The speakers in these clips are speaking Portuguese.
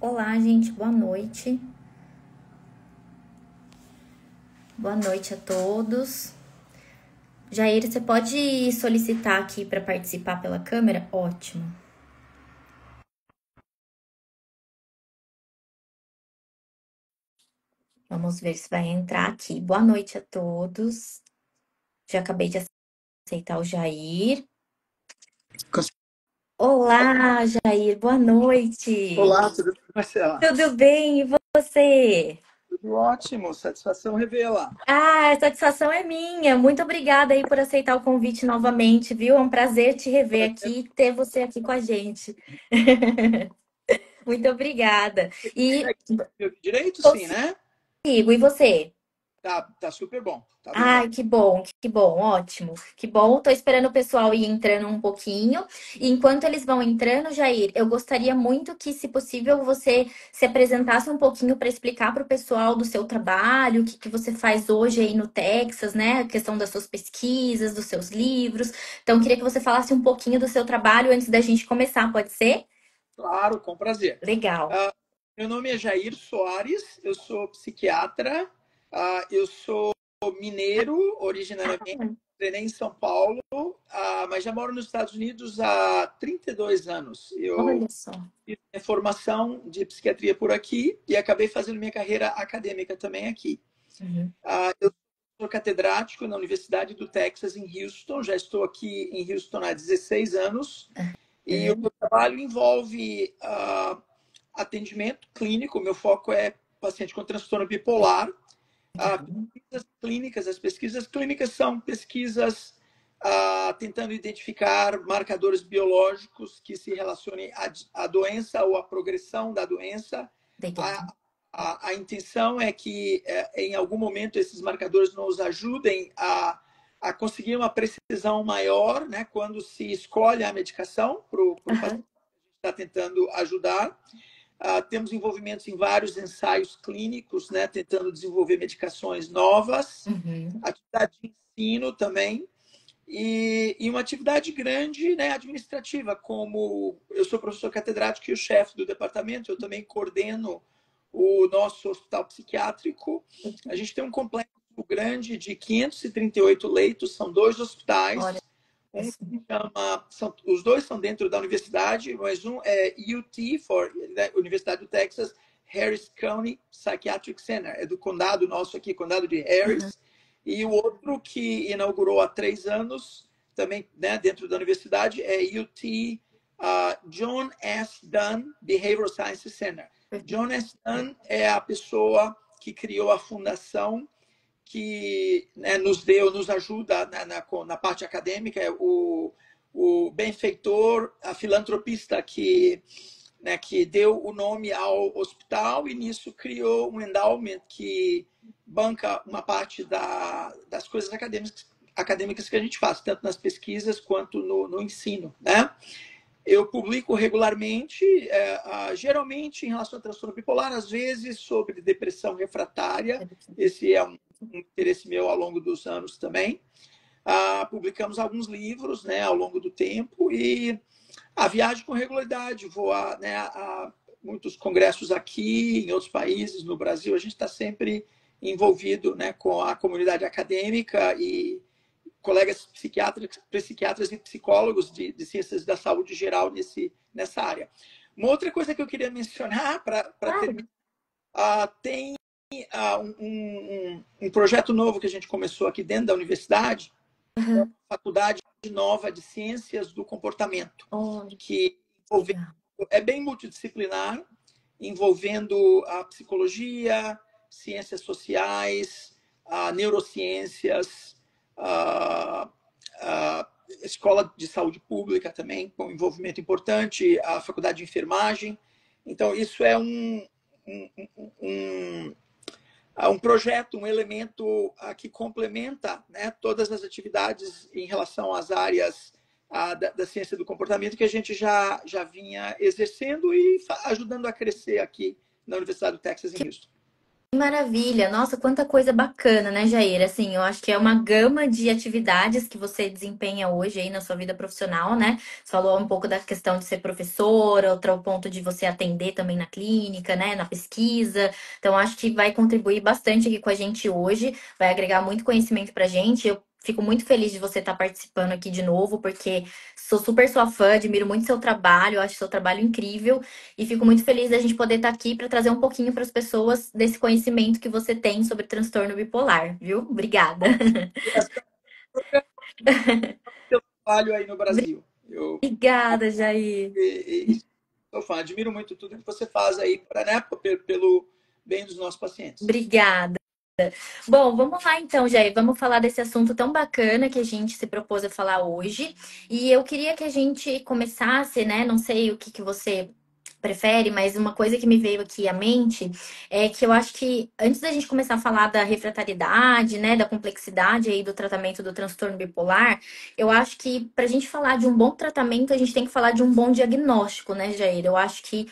Olá, gente, boa noite. Boa noite a todos. Jair, você pode solicitar aqui para participar pela câmera? Ótimo. Vamos ver se vai entrar aqui. Boa noite a todos. Já acabei de aceitar o Jair. Olá, Jair, boa noite. Olá, tudo bem, Marcela? Tudo bem? E você? Tudo ótimo, satisfação revela. Ah, a satisfação é minha. Muito obrigada aí por aceitar o convite novamente, viu? É um prazer te rever aqui e ter você aqui com a gente. Muito obrigada. E Meu direito, sim, né? consigo, e você? Tá super bom, tá bem Ai, bom. que bom, ótimo. Que bom. Tô esperando o pessoal ir entrando um pouquinho. E enquanto eles vão entrando, Jair, eu gostaria muito que, se possível, você se apresentasse um pouquinho para explicar para o pessoal do seu trabalho, o que você faz hoje aí no Texas, né? A questão das suas pesquisas, dos seus livros. Então, eu queria que você falasse um pouquinho do seu trabalho antes da gente começar, pode ser? Claro, com prazer. Legal. Ah, meu nome é Jair Soares, eu sou psiquiatra, eu sou mineiro, originariamente, treinei em São Paulo, mas já moro nos Estados Unidos há 32 anos. Eu Olha só. fiz minha formação de psiquiatria por aqui e acabei fazendo minha carreira acadêmica também aqui. Uhum. Eu sou catedrático na Universidade do Texas, em Houston. Já estou aqui em Houston há 16 anos. E o meu trabalho envolve atendimento clínico. Meu foco é paciente com transtorno bipolar. Pesquisas clínicas. As pesquisas clínicas são pesquisas tentando identificar marcadores biológicos que se relacionem à doença ou à progressão da doença. Legal. A, a intenção é que, em algum momento, esses marcadores nos ajudem a conseguir uma precisão maior, né, quando se escolhe a medicação para o paciente Aham. que está tentando ajudar. Temos envolvimentos em vários ensaios clínicos, né, tentando desenvolver medicações novas, Uhum. atividade de ensino também, e uma atividade grande, né, administrativa, como eu sou professor catedrático e o chefe do departamento, eu também coordeno o nosso hospital psiquiátrico. A gente tem um complexo grande de 538 leitos, são dois Olha, hospitais. Um isso. se chama, os dois são dentro da universidade, mas um é UT, né, Universidade do Texas, Harris County Psychiatric Center, é do condado nosso aqui, condado de Aham. Harris. E o outro que inaugurou há 3 anos, também, né, dentro da universidade, é UT John S. Dunn Behavioral Sciences Center. John S. Dunn é a pessoa que criou a fundação que, né, nos ajuda na parte acadêmica, é o benfeitor, a filantropista que deu o nome ao hospital e nisso criou um endowment que banca uma parte das coisas acadêmicas que a gente faz, tanto nas pesquisas quanto no ensino, né? Eu publico regularmente, geralmente em relação ao transtorno bipolar, às vezes sobre depressão refratária. Esse é um interesse meu ao longo dos anos também. Publicamos alguns livros, né, ao longo do tempo e viajo com regularidade. Vou né, a muitos congressos aqui, em outros países, no Brasil. A gente está sempre envolvido, né, com a comunidade acadêmica e colegas psiquiatras e psicólogos de ciências da saúde geral nessa área. Uma outra coisa que eu queria mencionar para Claro. terminar, tem um projeto novo que a gente começou aqui dentro da universidade, uma Aham. faculdade nova de ciências do comportamento, Olha, que envolve, legal. é bem multidisciplinar, envolvendo a psicologia, ciências sociais, neurociências, a, a escola de saúde pública também, com envolvimento importante, a faculdade de enfermagem. Então, isso é um, um, um projeto, um elemento que complementa, né, todas as atividades em relação às áreas da ciência do comportamento que a gente já vinha exercendo e ajudando a crescer aqui na Universidade do Texas em Houston. Maravilha! Nossa, quanta coisa bacana, né, Jair? Assim, eu acho que é uma gama de atividades que você desempenha hoje aí na sua vida profissional, né? Você falou um pouco da questão de ser professora, outro ponto de você atender também na clínica, né, na pesquisa. Então, acho que vai contribuir bastante aqui com a gente hoje, vai agregar muito conhecimento pra gente. Eu fico muito feliz de você estar participando aqui de novo, porque sou super sua fã, admiro muito seu trabalho, eu acho seu trabalho incrível. E fico muito feliz da gente poder estar aqui para trazer um pouquinho para as pessoas desse conhecimento que você tem sobre transtorno bipolar, viu? Obrigada. Essa é o trabalho aí no Brasil. Eu Obrigada, Jair. sou fã, admiro muito tudo que você faz aí para, né, pelo bem dos nossos pacientes. Obrigada. Bom, vamos lá então, Jair. Vamos falar desse assunto tão bacana que a gente se propôs a falar hoje. E eu queria que a gente começasse, né? Não sei o que que você prefere, mas uma coisa que me veio aqui à mente é que eu acho que antes da gente começar a falar da refratariedade, né, da complexidade aí do tratamento do transtorno bipolar, eu acho que para a gente falar de um bom tratamento, a gente tem que falar de um bom diagnóstico, né, Jair? Eu acho que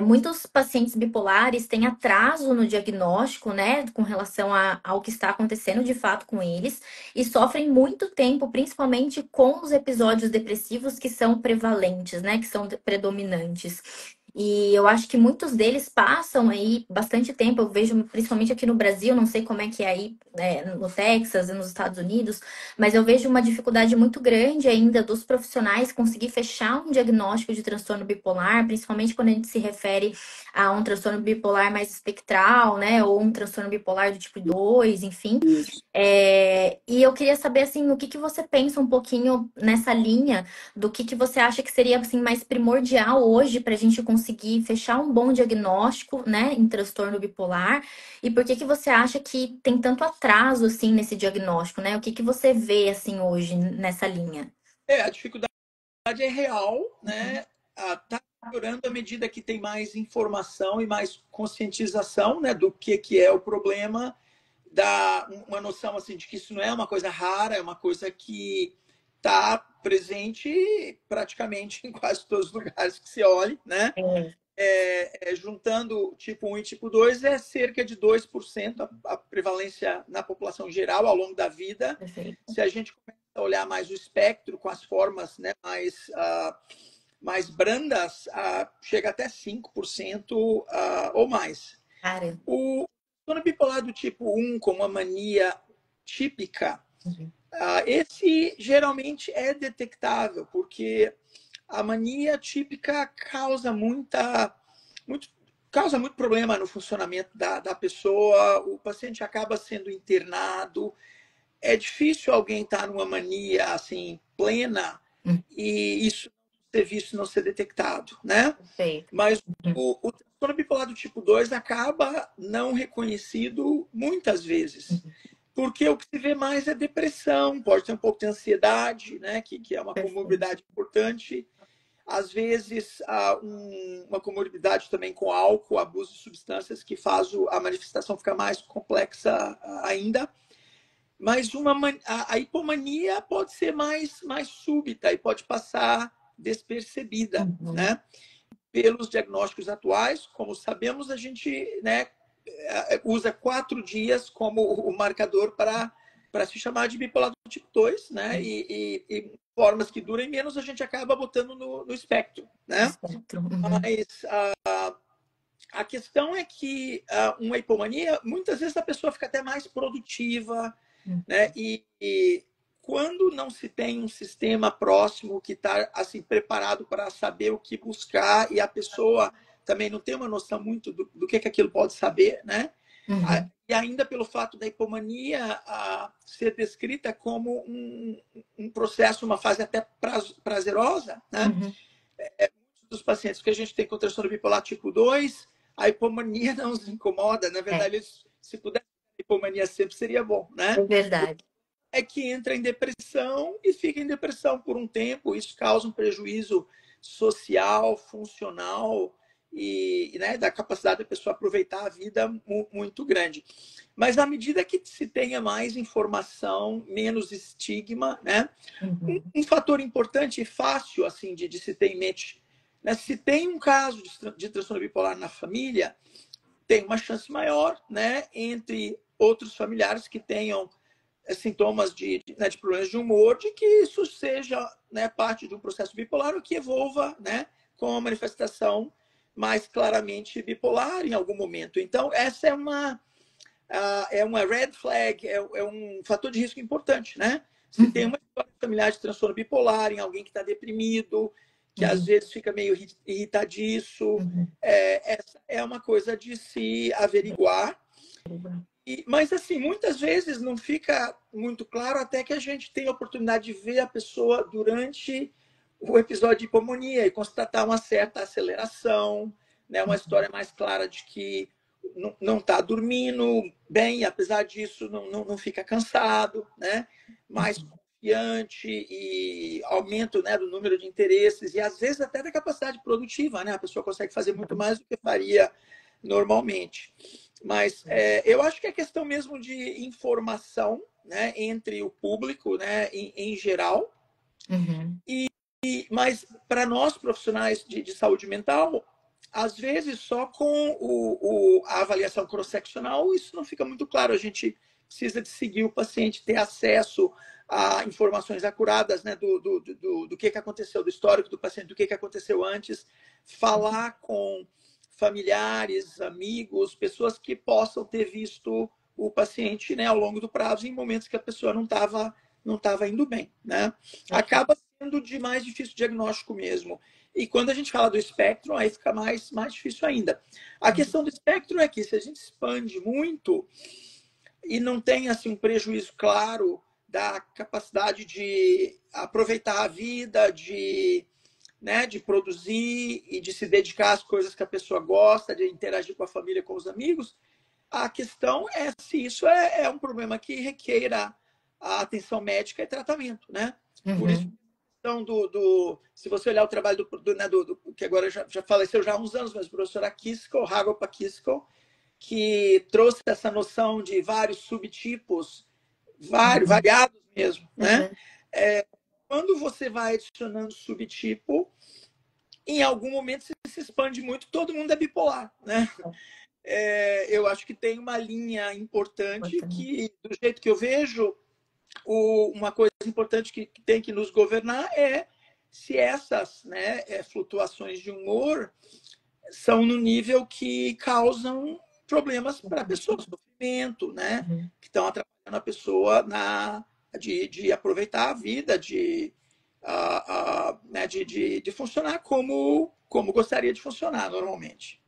muitos pacientes bipolares têm atraso no diagnóstico, né, com relação ao que está acontecendo de fato com eles, e sofrem muito tempo, principalmente com os episódios depressivos que são prevalentes, né, que são predominantes. E eu acho que muitos deles passam aí bastante tempo. Eu vejo, principalmente aqui no Brasil, não sei como é que é aí, né, no Texas e nos Estados Unidos, mas eu vejo uma dificuldade muito grande ainda dos profissionais conseguir fechar um diagnóstico de transtorno bipolar, principalmente quando a gente se refere a um transtorno bipolar mais espectral, né? Ou um transtorno bipolar do tipo 2, enfim. Isso. E eu queria saber, assim, o que que você pensa um pouquinho nessa linha do que você acha que seria, assim, mais primordial hoje para a gente conseguir fechar um bom diagnóstico, né, em transtorno bipolar, e por que que você acha que tem tanto atraso, assim, nesse diagnóstico, né? O que que você vê, assim, hoje nessa linha? A dificuldade é real, né? Está melhorando à medida que tem mais informação e mais conscientização, né, do que é o problema, dá uma noção assim de que isso não é uma coisa rara, é uma coisa que está presente praticamente em quase todos os lugares que se olhe, né? É, Juntando tipo 1 e tipo 2 é cerca de 2% a prevalência na população geral ao longo da vida. perfeito. Se a gente começa a olhar mais o espectro com as formas, né, mais brandas, chega até 5% ou mais. Cara. O transtorno bipolar do tipo 1, como a mania típica, Uhum. esse geralmente é detectável, porque a mania típica muito, causa muito problema no funcionamento da pessoa, o paciente acaba sendo internado. É difícil alguém estar numa mania assim plena Uhum. e isso ser visto, não ser detectado, né? Perfeito. Mas Uhum. o transtorno bipolar do tipo 2 acaba não reconhecido muitas vezes. Uhum. Porque o que se vê mais é depressão, pode ter um pouco de ansiedade, né, que é uma Perfeito. comorbidade importante. Às vezes, uma comorbidade também com álcool, abuso de substâncias, que faz a manifestação ficar mais complexa ainda. Mas a hipomania pode ser mais súbita e pode passar despercebida, Uhum. né? Pelos diagnósticos atuais, como sabemos, a gente, né, usa 4 dias como o marcador para se chamar de bipolar do tipo 2, né? E formas que durem menos a gente acaba botando no espectro, né? Espectro. Uhum. Mas a questão é que uma hipomania, muitas vezes a pessoa fica até mais produtiva, Uhum. né? E quando não se tem um sistema próximo que está assim preparado para saber o que buscar e a pessoa também não tem uma noção muito do que aquilo pode saber, né? Uhum. E ainda pelo fato da hipomania ser descrita como um processo, uma fase até prazerosa, né? Uhum. Dos pacientes que a gente tem com transtorno bipolar tipo 2, a hipomania não os incomoda. Na É, verdade, se pudesse ter hipomania sempre, seria bom, é né? verdade. É que entra em depressão e fica em depressão por um tempo. Isso causa um prejuízo social, funcional e, né, da capacidade da pessoa aproveitar a vida muito grande. Mas à medida que se tenha mais informação, menos estigma, né? Uhum. Um fator importante e fácil assim de se ter em mente, né? Se tem um caso de transtorno bipolar na família, tem uma chance maior, né, entre outros familiares que tenham sintomas de problemas de humor, de que isso seja, né, parte de um processo bipolar ou que evolva, né, com a manifestação mais claramente bipolar em algum momento. Então, essa é uma red flag, é um fator de risco importante, né? Se tem Uhum, uma história familiar de transtorno bipolar em alguém que está deprimido, que às uhum, vezes fica meio irritadiço, uhum. essa é uma coisa de se averiguar. Mas, assim, muitas vezes não fica muito claro até que a gente tem a oportunidade de ver a pessoa durante o episódio de hipomonia e constatar uma certa aceleração, né? Uma história mais clara de que não está dormindo bem, apesar disso não fica cansado, né? Mais confiante e aumento, né, do número de interesses e às vezes até da capacidade produtiva, né? A pessoa consegue fazer muito mais do que faria normalmente. Mas eu acho que é questão mesmo de informação, né, entre o público, né, em geral. Uhum. Mas para nós profissionais de saúde mental, às vezes só com a avaliação cross-seccional isso não fica muito claro. A gente precisa de seguir o paciente, ter acesso a informações acuradas, né, do que aconteceu, do histórico do paciente, do que aconteceu antes, falar com familiares, amigos, pessoas que possam ter visto o paciente, né, ao longo do prazo em momentos que a pessoa não estava indo bem, né? Acaba sendo de mais difícil diagnóstico mesmo. E quando a gente fala do espectro, aí fica mais difícil ainda. A questão do espectro é que se a gente expande muito e não tem assim um prejuízo claro da capacidade de aproveitar a vida, de produzir e de se dedicar às coisas que a pessoa gosta, de interagir com a família, com os amigos, a questão é se isso é um problema que requeira a atenção médica e tratamento, né? Por isso, Uhum. então, se você olhar o trabalho que agora já faleceu já há uns anos, mas o professor Akisko, Hagop Akisko, que trouxe essa noção de vários subtipos, Uhum. variados mesmo, né? Uhum. Quando você vai adicionando subtipo, em algum momento se expande muito, todo mundo é bipolar, né? Eu acho que tem uma linha importante Importante. que, do jeito que eu vejo, uma coisa importante que tem que nos governar é se essas, né, flutuações de humor são no nível que causam problemas para a pessoa, sofrimento, né, Uhum. que estão atrapalhando a pessoa de aproveitar a vida, né, de funcionar como gostaria de funcionar normalmente.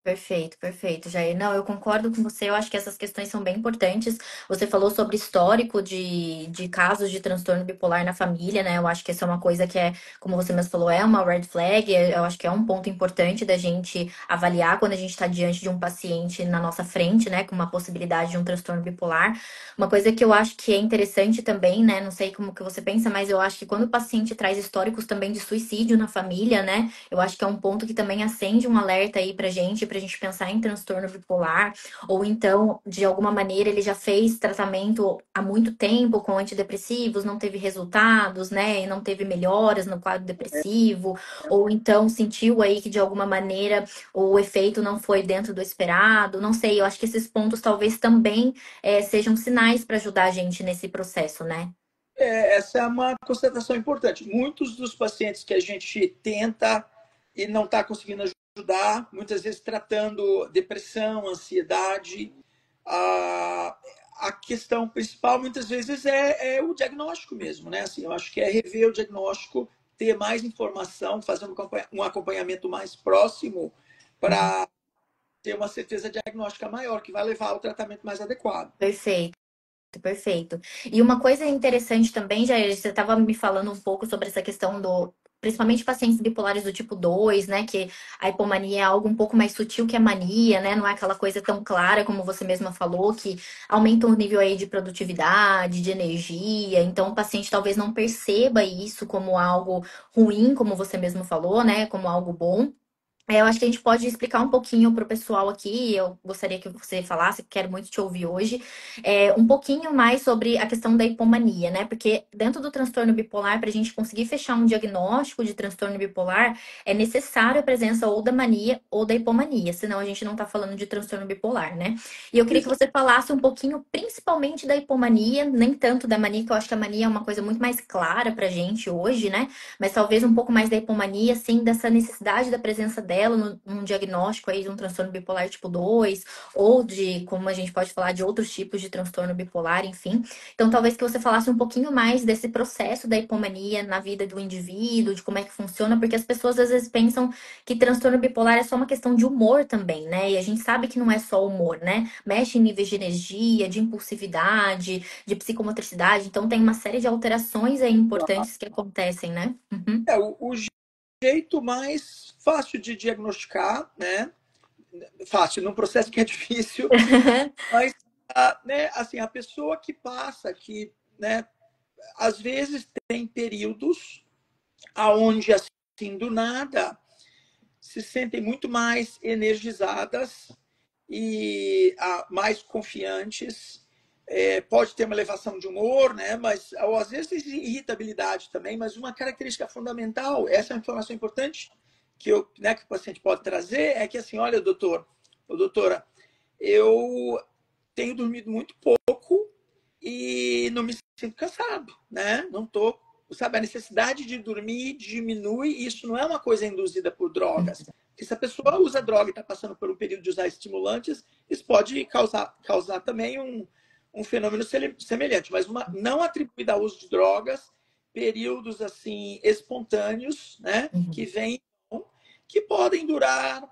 Perfeito, perfeito, Jair. Não, eu concordo com você. Eu acho que essas questões são bem importantes. Você falou sobre histórico de casos de transtorno bipolar na família, né? Eu acho que essa é uma coisa que é, como você mesmo falou, é uma red flag. Eu acho que é um ponto importante da gente avaliar quando a gente está diante de um paciente na nossa frente, né? Com uma possibilidade de um transtorno bipolar. Uma coisa que eu acho que é interessante também, né? Não sei como que você pensa, mas eu acho que quando o paciente traz históricos também de suicídio na família, né? Eu acho que é um ponto que também acende um alerta aí pra gente pensar em transtorno bipolar, ou então, de alguma maneira, ele já fez tratamento há muito tempo com antidepressivos, não teve resultados, né? E não teve melhoras no quadro depressivo, ou então sentiu aí que de alguma maneira o efeito não foi dentro do esperado. Não sei, eu acho que esses pontos talvez também sejam sinais para ajudar a gente nesse processo, né? Essa é uma constatação importante. Muitos dos pacientes que a gente tenta e não está conseguindo ajudar, muitas vezes tratando depressão, ansiedade, a, a questão principal muitas vezes é o diagnóstico mesmo, né? Assim, eu acho que é rever o diagnóstico, ter mais informação, fazer um acompanhamento mais próximo para ter uma certeza diagnóstica maior, que vai levar ao tratamento mais adequado. Perfeito. Perfeito. E uma coisa interessante também, Jair, você estava me falando um pouco sobre essa questão do, principalmente pacientes bipolares do tipo 2, né? Que a hipomania é algo um pouco mais sutil que a mania, né? Não é aquela coisa tão clara como você mesma falou, que aumenta o nível aí de produtividade, de energia. Então, o paciente talvez não perceba isso como algo ruim, como você mesmo falou, né? Como algo bom. Eu acho que a gente pode explicar um pouquinho para o pessoal aqui. Eu gostaria que você falasse, quero muito te ouvir hoje, um pouquinho mais sobre a questão da hipomania, né? Porque dentro do transtorno bipolar, para a gente conseguir fechar um diagnóstico de transtorno bipolar, é necessário a presença ou da mania ou da hipomania, senão a gente não está falando de transtorno bipolar, né? E eu queria que Exato. você falasse um pouquinho, principalmente da hipomania, nem tanto da mania, que eu acho que a mania é uma coisa muito mais clara para a gente hoje, né? Mas talvez um pouco mais da hipomania, assim, dessa necessidade da presença dela num diagnóstico aí de um transtorno bipolar tipo 2 ou de, como a gente pode falar, de outros tipos de transtorno bipolar, enfim. Então, talvez que você falasse um pouquinho mais desse processo da hipomania na vida do indivíduo, de como é que funciona, porque as pessoas às vezes pensam que transtorno bipolar é só uma questão de humor também, né? E a gente sabe que não é só humor, né? Mexe em níveis de energia, de impulsividade, de psicomotricidade, então tem uma série de alterações aí importantes que acontecem, né? Uhum. O jeito mais fácil de diagnosticar, né? Fácil, num processo que é difícil, mas né, assim, a pessoa que passa, que, né, às vezes tem períodos aonde assim do nada se sentem muito mais energizadas e mais confiantes. Pode ter uma elevação de humor, né? Mas ou às vezes irritabilidade também. Mas uma característica fundamental, essa é uma informação importante que o paciente pode trazer é que assim, olha, doutor, ou doutora, eu tenho dormido muito pouco e não me sinto cansado, né? Não tô, sabe, a necessidade de dormir diminui, e isso não é uma coisa induzida por drogas. Porque se a pessoa usa droga e está passando por um período de usar estimulantes, isso pode causar também um fenômeno semelhante, mas não atribuída ao uso de drogas, períodos assim espontâneos, né, que Uhum. vêm, que podem durar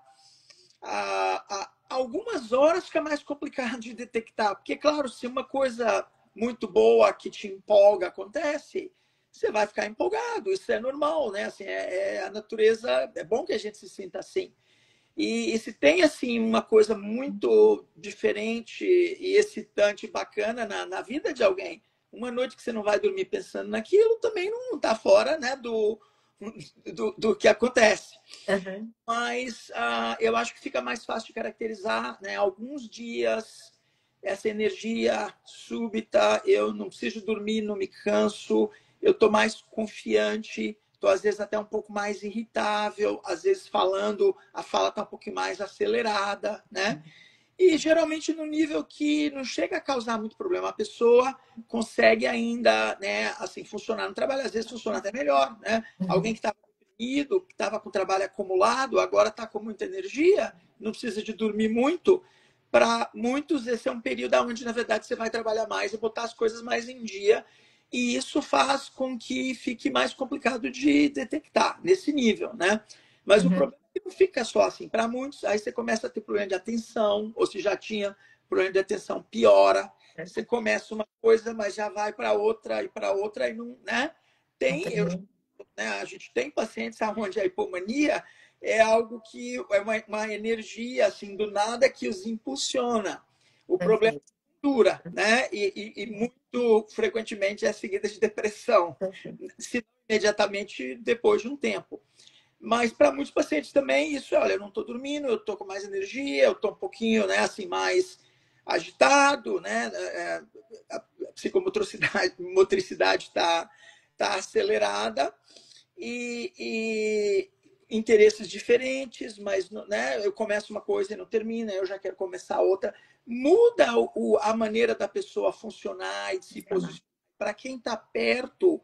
algumas horas, fica mais complicado de detectar. Porque, claro, se uma coisa muito boa que te empolga acontece, você vai ficar empolgado. Isso é normal, né? Assim, a natureza. É bom que a gente se sinta assim. E se tem assim uma coisa muito diferente e excitante, bacana na vida de alguém, uma noite que você não vai dormir pensando naquilo, também não está fora, né, do que acontece. Uhum. Mas eu acho que fica mais fácil de caracterizar, né? Alguns dias, essa energia súbita, eu não preciso dormir, não me canso, eu estou mais confiante, estou às vezes até um pouco mais irritável, às vezes falando, a fala está um pouquinho mais acelerada, né? E geralmente no nível que não chega a causar muito problema. A pessoa consegue ainda, né, assim, funcionar no trabalho, às vezes funciona até melhor, né? Alguém Uhum. que estava deprimido, que estava com o trabalho acumulado, agora está com muita energia, não precisa de dormir muito. Para muitos, esse é um período onde, na verdade, você vai trabalhar mais e botar as coisas mais em dia. E isso faz com que fique mais complicado de detectar nesse nível, né? Mas o Uhum. problema não fica só assim. Para muitos, aí você começa a ter problema de atenção, ou se já tinha problema de atenção, piora. Você começa uma coisa, mas já vai para outra e para outra, e não, né? Tem, eu, Entendi. né, a gente tem pacientes onde a hipomania é algo que é uma energia assim do nada que os impulsiona. O problema Perfeito. dura, né? E muito frequentemente é seguida de depressão, Perfeito. se não imediatamente depois de um tempo. Mas para muitos pacientes também, isso, olha, eu não estou dormindo, eu estou com mais energia, eu estou um pouquinho, né, assim, mais agitado, né? A psicomotricidade está acelerada e interesses diferentes, mas né, eu começo uma coisa e não termina, eu já quero começar outra. Muda a maneira da pessoa funcionar e de se Funcionar. posicionar. Para quem está perto,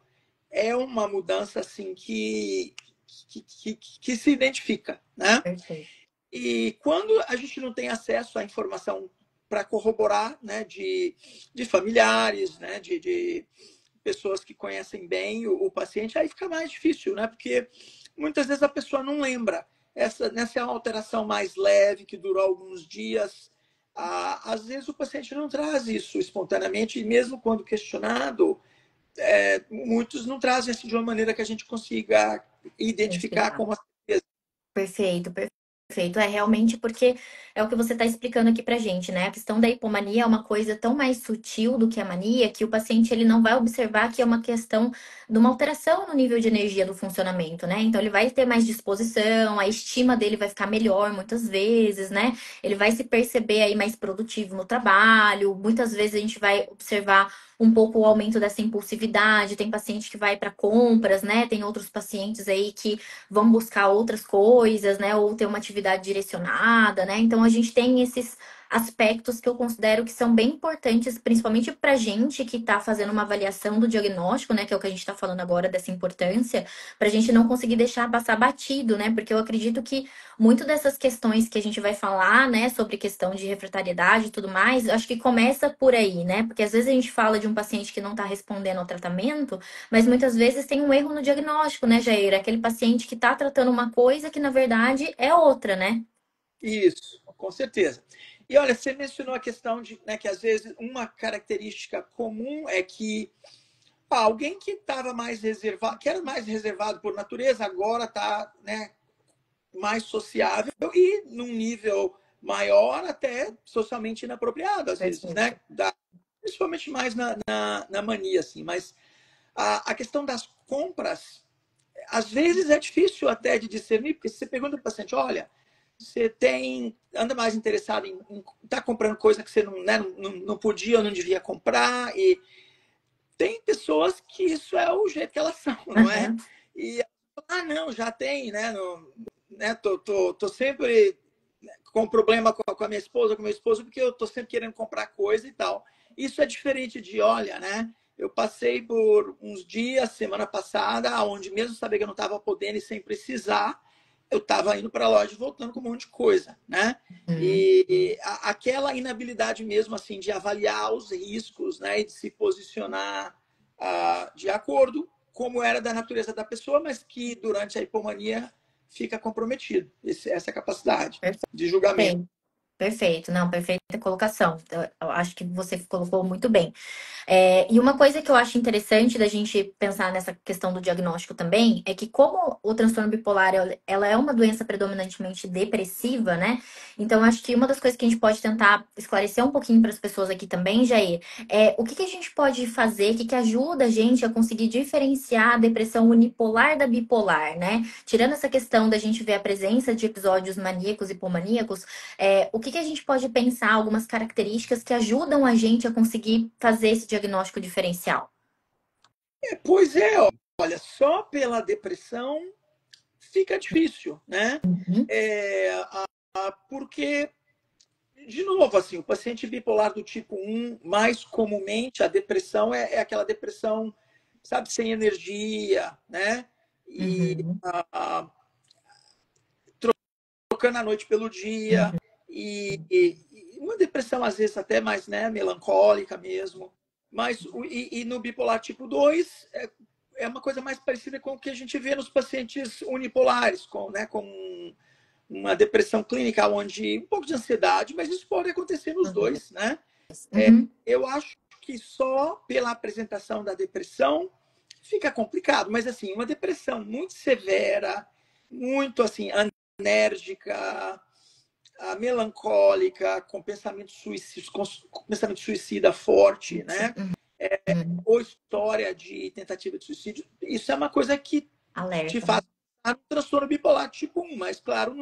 é uma mudança assim que se identifica, né? Perfeito. E quando a gente não tem acesso à informação para corroborar, né, de familiares, né, de pessoas que conhecem bem o paciente, aí fica mais difícil, né? Porque muitas vezes a pessoa não lembra. Nessa é uma alteração mais leve, que durou alguns dias. Às vezes o paciente não traz isso espontaneamente, e mesmo quando questionado, muitos não trazem assim de uma maneira que a gente consiga identificar Identificar. como a certeza. Perfeito, perfeito. Perfeito, é realmente porque é o que você está explicando aqui pra gente, né? A questão da hipomania é uma coisa tão mais sutil do que a mania que o paciente ele não vai observar que é uma questão de uma alteração no nível de energia do funcionamento, né? Então ele vai ter mais disposição, a estima dele vai ficar melhor muitas vezes, né? Ele vai se perceber aí mais produtivo no trabalho. Muitas vezes a gente vai observar um pouco o aumento dessa impulsividade. Tem paciente que vai para compras, né? Tem outros pacientes aí que vão buscar outras coisas, né? Ou ter uma atividade direcionada, né? Então a gente tem esses aspectos que eu considero que são bem importantes, principalmente para gente que está fazendo uma avaliação do diagnóstico, né? Que é o que a gente está falando agora dessa importância, para a gente não conseguir deixar passar batido, né? Porque eu acredito que muito dessas questões que a gente vai falar, né, sobre questão de refratariedade e tudo mais, acho que começa por aí, né? Porque às vezes a gente fala de um paciente que não está respondendo ao tratamento, mas muitas vezes tem um erro no diagnóstico, né, Jair? Aquele paciente que está tratando uma coisa que na verdade é outra, né? Isso, com certeza. E olha, você mencionou a questão de, né, que às vezes uma característica comum é que alguém que estava mais reservado, que era mais reservado por natureza, agora está, né, mais sociável e num nível maior, até socialmente inapropriado, às vezes, Perfeito. né? Principalmente mais na mania, assim. Mas a questão das compras, às vezes é difícil até de discernir, porque se você pergunta para o paciente, olha, você anda mais interessado em estar tá comprando coisa que você não, né, não podia ou não devia comprar, e tem pessoas que isso é o jeito que elas são, não é? Aham. E, não, já tem, né? Né tô sempre com problema com a minha esposa, com meu esposo, porque eu tô sempre querendo comprar coisa e tal. Isso é diferente de, olha, né? Eu passei por uns dias, semana passada, onde mesmo sabia que eu não estava podendo e sem precisar, eu estava indo para a loja e voltando com um monte de coisa, né? Hum, E aquela inabilidade mesmo, assim, de avaliar os riscos, né? E de se posicionar de acordo como era da natureza da pessoa, mas que durante a hipomania fica comprometido essa capacidade de julgamento. perfeito. Perfeito, não, perfeita colocação. Eu acho que você colocou muito bem. E uma coisa que eu acho interessante da gente pensar nessa questão do diagnóstico também é que como o transtorno bipolar ela é uma doença predominantemente depressiva, né? Então acho que uma das coisas que a gente pode tentar esclarecer um pouquinho para as pessoas aqui também, Jair, é o que que a gente pode fazer, que ajuda a gente a conseguir diferenciar a depressão unipolar da bipolar, né? Tirando essa questão da gente ver a presença de episódios maníacos e hipomaníacos, o que que a gente pode pensar, algumas características que ajudam a gente a conseguir fazer esse diagnóstico diferencial? Pois é, olha, só pela depressão fica difícil, né? Uhum, Porque, de novo, assim, o paciente bipolar do tipo 1, mais comumente, a depressão é aquela depressão, sabe, sem energia, né? E uhum, a, trocando a noite pelo dia, uhum. e uma depressão, às vezes, até mais, né, melancólica mesmo. Mas, e no bipolar tipo 2 é uma coisa mais parecida com o que a gente vê nos pacientes unipolares, com uma depressão clínica, onde um pouco de ansiedade, mas isso pode acontecer nos dois, né? Uhum. Eu acho que só pela apresentação da depressão fica complicado, mas assim, uma depressão muito severa, muito assim, enérgica, melancólica, com pensamento suicida forte, né? Uhum. Ou história de tentativa de suicídio, isso é uma coisa que te Alerta, faz né? um transtorno bipolar tipo 1, mas claro,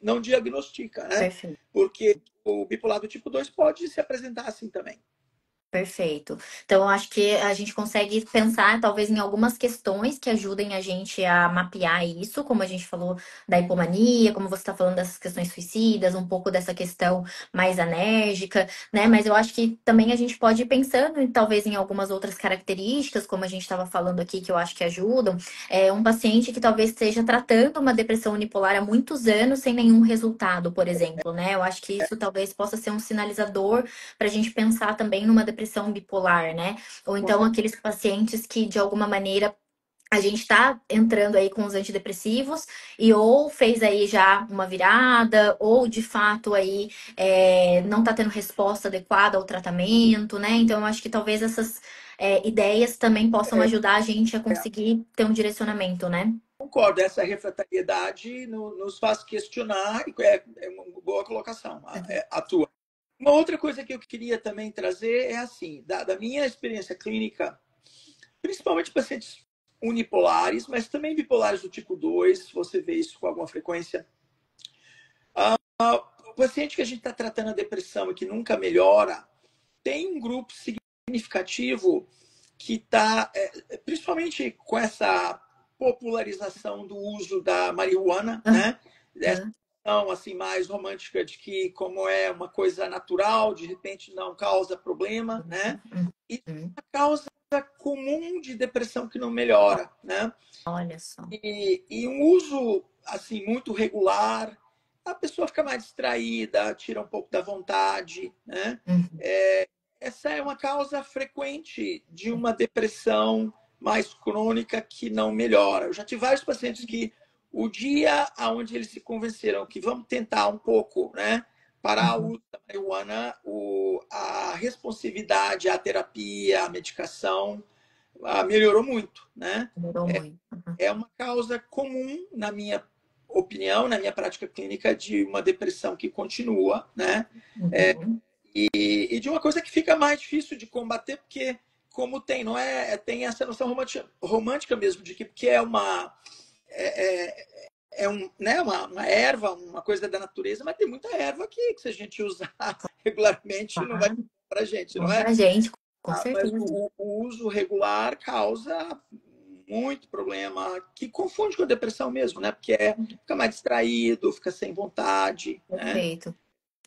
não diagnostica, né? Perfeito. Porque o bipolar do tipo 2 pode se apresentar assim também. Perfeito. Então, eu acho que a gente consegue pensar, talvez, em algumas questões que ajudem a gente a mapear isso, como a gente falou da hipomania, como você está falando dessas questões suicidas, um pouco dessa questão mais enérgica, né? Mas eu acho que também a gente pode ir pensando, talvez, em algumas outras características, como a gente estava falando aqui, que eu acho que ajudam. Um paciente que talvez esteja tratando uma depressão unipolar há muitos anos sem nenhum resultado, por exemplo, né? Eu acho que isso talvez possa ser um sinalizador para a gente pensar também numa depressão bipolar, né? Ou então aqueles pacientes que, de alguma maneira, a gente está entrando aí com os antidepressivos e ou fez aí já uma virada, ou de fato aí não está tendo resposta adequada ao tratamento, né? Então, eu acho que talvez essas ideias também possam ajudar a gente a conseguir ter um direcionamento, né? concordo, essa refratariedade nos faz questionar, é uma boa colocação, a tua. Uma outra coisa que eu queria também trazer é assim, da minha experiência clínica, principalmente pacientes unipolares, mas também bipolares do tipo 2, você vê isso com alguma frequência. O paciente que a gente está tratando a depressão e que nunca melhora, tem um grupo significativo que está, principalmente com essa popularização do uso da marihuana, né? Essa questão assim, mais romântica de que, como é uma coisa natural, de repente não causa problema, né? E uma causa comum de depressão que não melhora, né? Olha só. E um uso assim muito regular, a pessoa fica mais distraída, tira um pouco da vontade, né? Essa é uma causa frequente de uma depressão mais crônica que não melhora. Eu já tive vários pacientes que o dia onde eles se convenceram que vamos tentar um pouco, né, parar o uso da marihuana, a responsividade à terapia, à medicação, melhorou muito, né? Melhorou muito. É uma causa comum, na minha opinião, na minha prática clínica, de uma depressão que continua, né? E de uma coisa que fica mais difícil de combater, porque como tem, não é, tem essa noção romântica mesmo, de que porque né, uma erva, uma coisa da natureza, mas tem muita erva que se a gente usar regularmente não vai Claro. para a gente, não Bom é? pra gente, com Mas certeza. o uso regular causa muito problema, que confunde com a depressão mesmo, né? Porque fica mais distraído, fica sem vontade, né? Perfeito.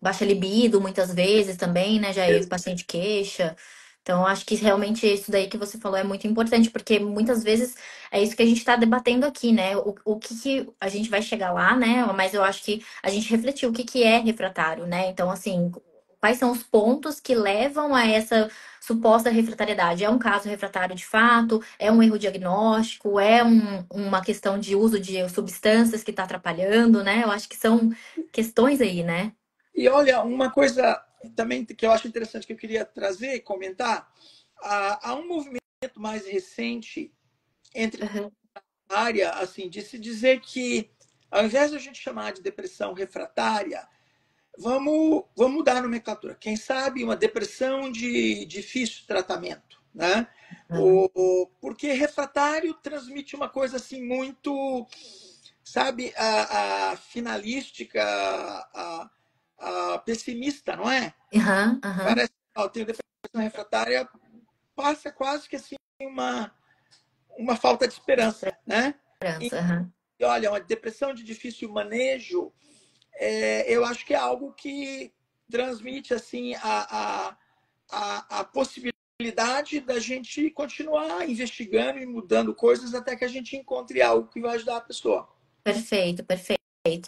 Baixa libido muitas vezes também, né, Jair? O paciente queixa. Então, acho que realmente isso daí que você falou é muito importante, porque muitas vezes é isso que a gente está debatendo aqui, né? O que a gente vai chegar lá, né? Mas eu acho que a gente refletiu o que é refratário, né? Então, assim, quais são os pontos que levam a essa suposta refratariedade? É um caso refratário de fato? É um erro diagnóstico? É uma questão de uso de substâncias que está atrapalhando, né? Eu acho que são questões aí, né? E olha, uma coisa também que eu acho interessante que eu queria trazer e comentar, há um movimento mais recente entre Uhum. a área, assim, de se dizer que, ao invés de a gente chamar de depressão refratária, vamos mudar a nomenclatura. Quem sabe uma depressão de difícil tratamento, né? Porque refratário transmite uma coisa assim muito, sabe, a finalística, a pessimista, não é? Aham, aham. Parece que tem depressão refratária, passa quase que assim uma falta de esperança, né? E Esperança, aham. olha, uma depressão de difícil manejo, eu acho que é algo que transmite assim a possibilidade da gente continuar investigando e mudando coisas até que a gente encontre algo que vai ajudar a pessoa. Perfeito, perfeito.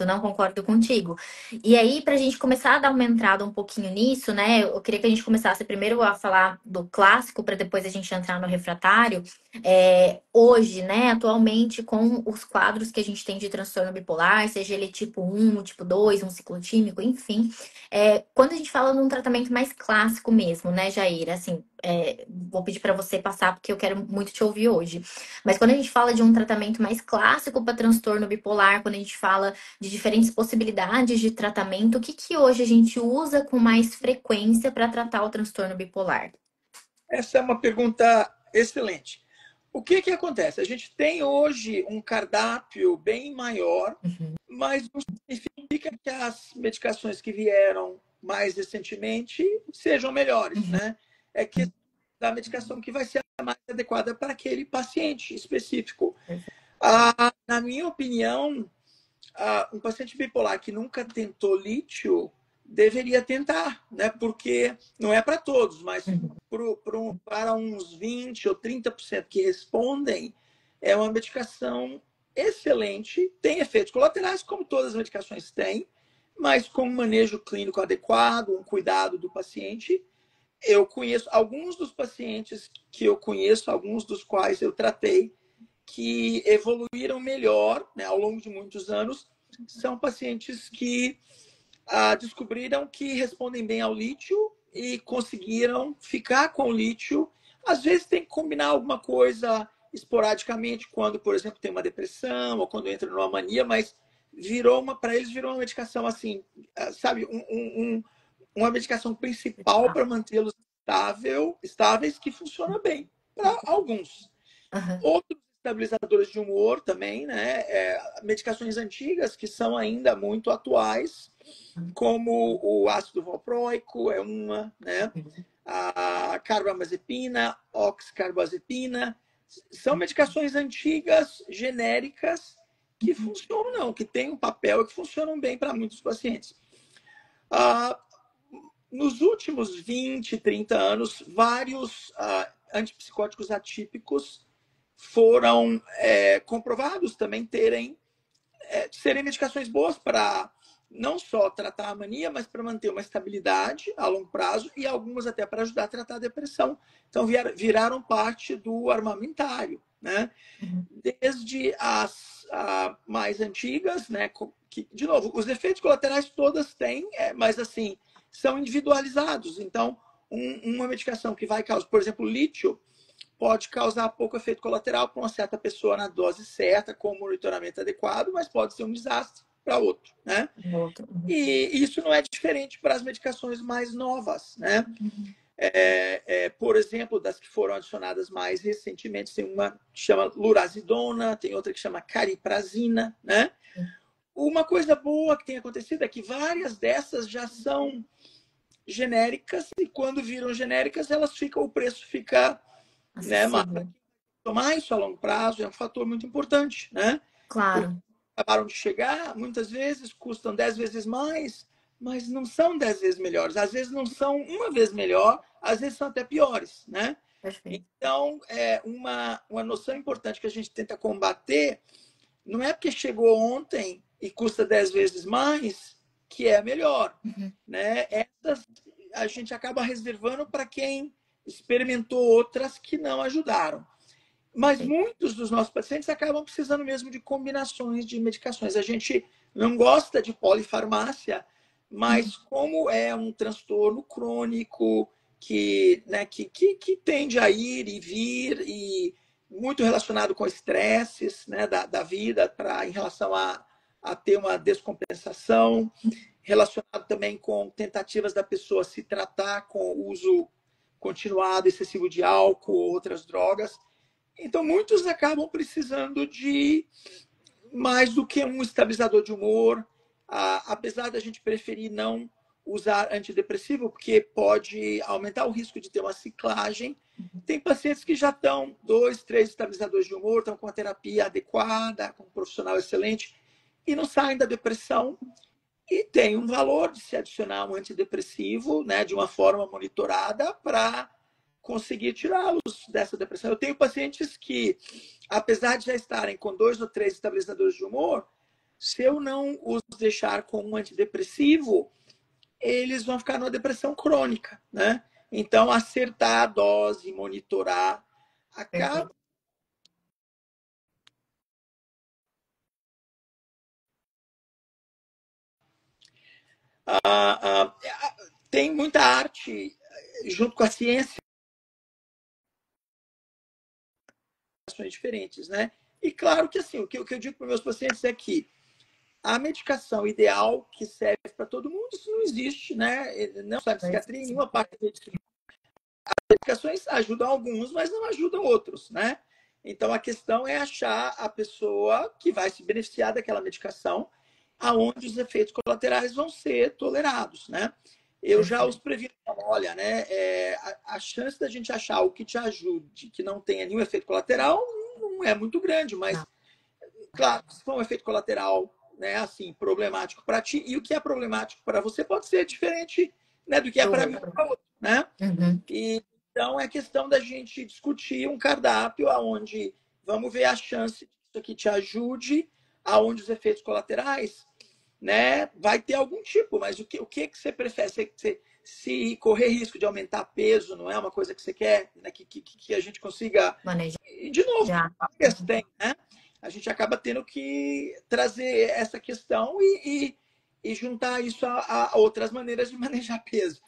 Não concordo contigo. E aí, para a gente começar a dar uma entrada um pouquinho nisso, né? Eu queria que a gente começasse primeiro a falar do clássico, para depois a gente entrar no refratário. Hoje, né, atualmente, com os quadros que a gente tem de transtorno bipolar, seja ele tipo 1, tipo 2, um ciclotímico, enfim. Quando a gente fala num tratamento mais clássico mesmo, né, Jair? Assim, vou pedir para você passar, porque eu quero muito te ouvir hoje. Mas quando a gente fala de um tratamento mais clássico para transtorno bipolar, quando a gente fala de diferentes possibilidades de tratamento, o que hoje a gente usa com mais frequência para tratar o transtorno bipolar? Essa é uma pergunta excelente. O que acontece? A gente tem hoje um cardápio bem maior, Uhum, mas não significa que as medicações que vieram mais recentemente sejam melhores, uhum, né? É que da medicação que vai ser a mais adequada para aquele paciente específico. perfeito. Na minha opinião, um paciente bipolar que nunca tentou lítio deveria tentar, né? Porque não é para todos, mas Uhum, para uns 20 ou 30% que respondem, é uma medicação excelente, tem efeitos colaterais, como todas as medicações têm, mas com um manejo clínico adequado, um cuidado do paciente. Eu conheço alguns dos pacientes que eu conheço, alguns dos quais eu tratei, que evoluíram melhor, né, ao longo de muitos anos, são pacientes que descobriram que respondem bem ao lítio e conseguiram ficar com o lítio. Às vezes tem que combinar alguma coisa esporadicamente quando, por exemplo, tem uma depressão ou quando entra numa mania, mas para eles virou uma medicação assim, sabe, uma medicação principal para mantê-los estáveis que funciona bem para alguns. Aham. Outros estabilizadores de humor também, né? Medicações antigas que são ainda muito atuais, como o ácido valproico é uma, né? A carbamazepina, oxcarbazepina, são medicações antigas, genéricas, que funcionam, que têm um papel e que funcionam bem para muitos pacientes. Nos últimos 20, 30 anos, vários antipsicóticos atípicos foram comprovados também serem medicações boas para não só tratar a mania, mas para manter uma estabilidade a longo prazo e algumas até para ajudar a tratar a depressão. Então, viraram parte do armamentário, né? Desde as mais antigas, né? Que, de novo, os efeitos colaterais todas têm, mas assim, são individualizados. Então, uma medicação que vai causar, por exemplo, lítio, pode causar pouco efeito colateral para uma certa pessoa na dose certa, com monitoramento adequado, mas pode ser um desastre para outro, né? E isso não é diferente para as medicações mais novas, né? Por exemplo, das que foram adicionadas mais recentemente, tem uma que chama lurazidona, tem outra que chama cariprazina, né? Uma coisa boa que tem acontecido é que várias dessas já são genéricas e quando viram genéricas, o preço fica, né, mais. Tomar isso a longo prazo é um fator muito importante, né? Porque Claro. acabaram de chegar, muitas vezes custam 10 vezes mais, mas não são 10 vezes melhores. Às vezes não são uma vez melhor, às vezes são até piores, né? Perfeito. Então, uma noção importante que a gente tenta combater não é porque chegou ontem e custa 10 vezes mais que é melhor, né? Essas a gente acaba reservando para quem experimentou outras que não ajudaram. Mas muitos dos nossos pacientes acabam precisando mesmo de combinações de medicações. A gente não gosta de polifarmácia, mas como é um transtorno crônico que tende a ir e vir e muito relacionado com estresses, né, da vida em relação a ter uma descompensação, relacionado também com tentativas da pessoa se tratar com o uso continuado, excessivo de álcool ou outras drogas. Então, muitos acabam precisando de mais do que um estabilizador de humor, apesar da gente preferir não usar antidepressivo, porque pode aumentar o risco de ter uma ciclagem. Tem pacientes que já estão 2, 3 estabilizadores de humor, estão com a terapia adequada, com um profissional excelente, e não saem da depressão. E tem um valor de se adicionar um antidepressivo, né, de uma forma monitorada para conseguir tirá-los dessa depressão. Eu tenho pacientes que, apesar de já estarem com 2 ou 3 estabilizadores de humor, se eu não os deixar com um antidepressivo, eles vão ficar numa depressão crônica, né? Então, acertar a dose, monitorar, acaba. Tem muita arte junto com a ciência diferentes, né? E claro que assim, o que eu digo para meus pacientes é que a medicação ideal que serve para todo mundo, isso não existe, né? Não só na psiquiatria, em nenhuma parte da medicina. As medicações ajudam alguns, mas não ajudam outros, né? Então a questão é achar a pessoa que vai se beneficiar daquela medicação, aonde os efeitos colaterais vão ser tolerados, né? Eu já os previno, olha, né? A chance da gente achar o que te ajude, que não tenha nenhum efeito colateral, não é muito grande, mas claro, se for um efeito colateral, né, assim, problemático para ti, e o que é problemático para você pode ser diferente, né, do que é para mim ou para outro, né? E, então é questão da gente discutir um cardápio aonde vamos ver a chance que isso aqui te ajude, aonde os efeitos colaterais, né, vai ter algum tipo, mas o que você prefere? Se correr risco de aumentar peso não é uma coisa que você quer, né, que a gente consiga Manejar. e, de novo, tem, né? A gente acaba tendo que trazer essa questão e juntar isso a outras maneiras de manejar peso.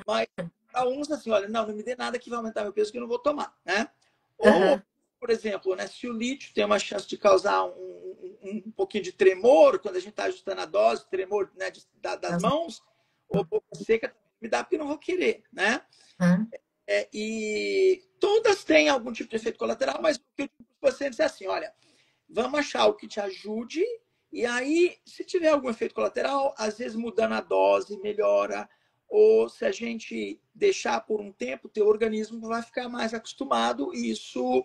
Mas para uns, assim, olha, não me dê nada que vai aumentar meu peso que eu não vou tomar, né? Ou, por exemplo, né, se o lítio tem uma chance de causar um pouquinho de tremor, quando a gente está ajustando a dose, tremor, né, das mãos, ou boca seca, me dá porque eu não vou querer, né? Uhum. E todas têm algum tipo de efeito colateral, mas o que eu digo para você é assim, olha, vamos achar o que te ajude, e aí, se tiver algum efeito colateral, às vezes mudando a dose, melhora, ou se a gente deixar por um tempo, teu organismo vai ficar mais acostumado e isso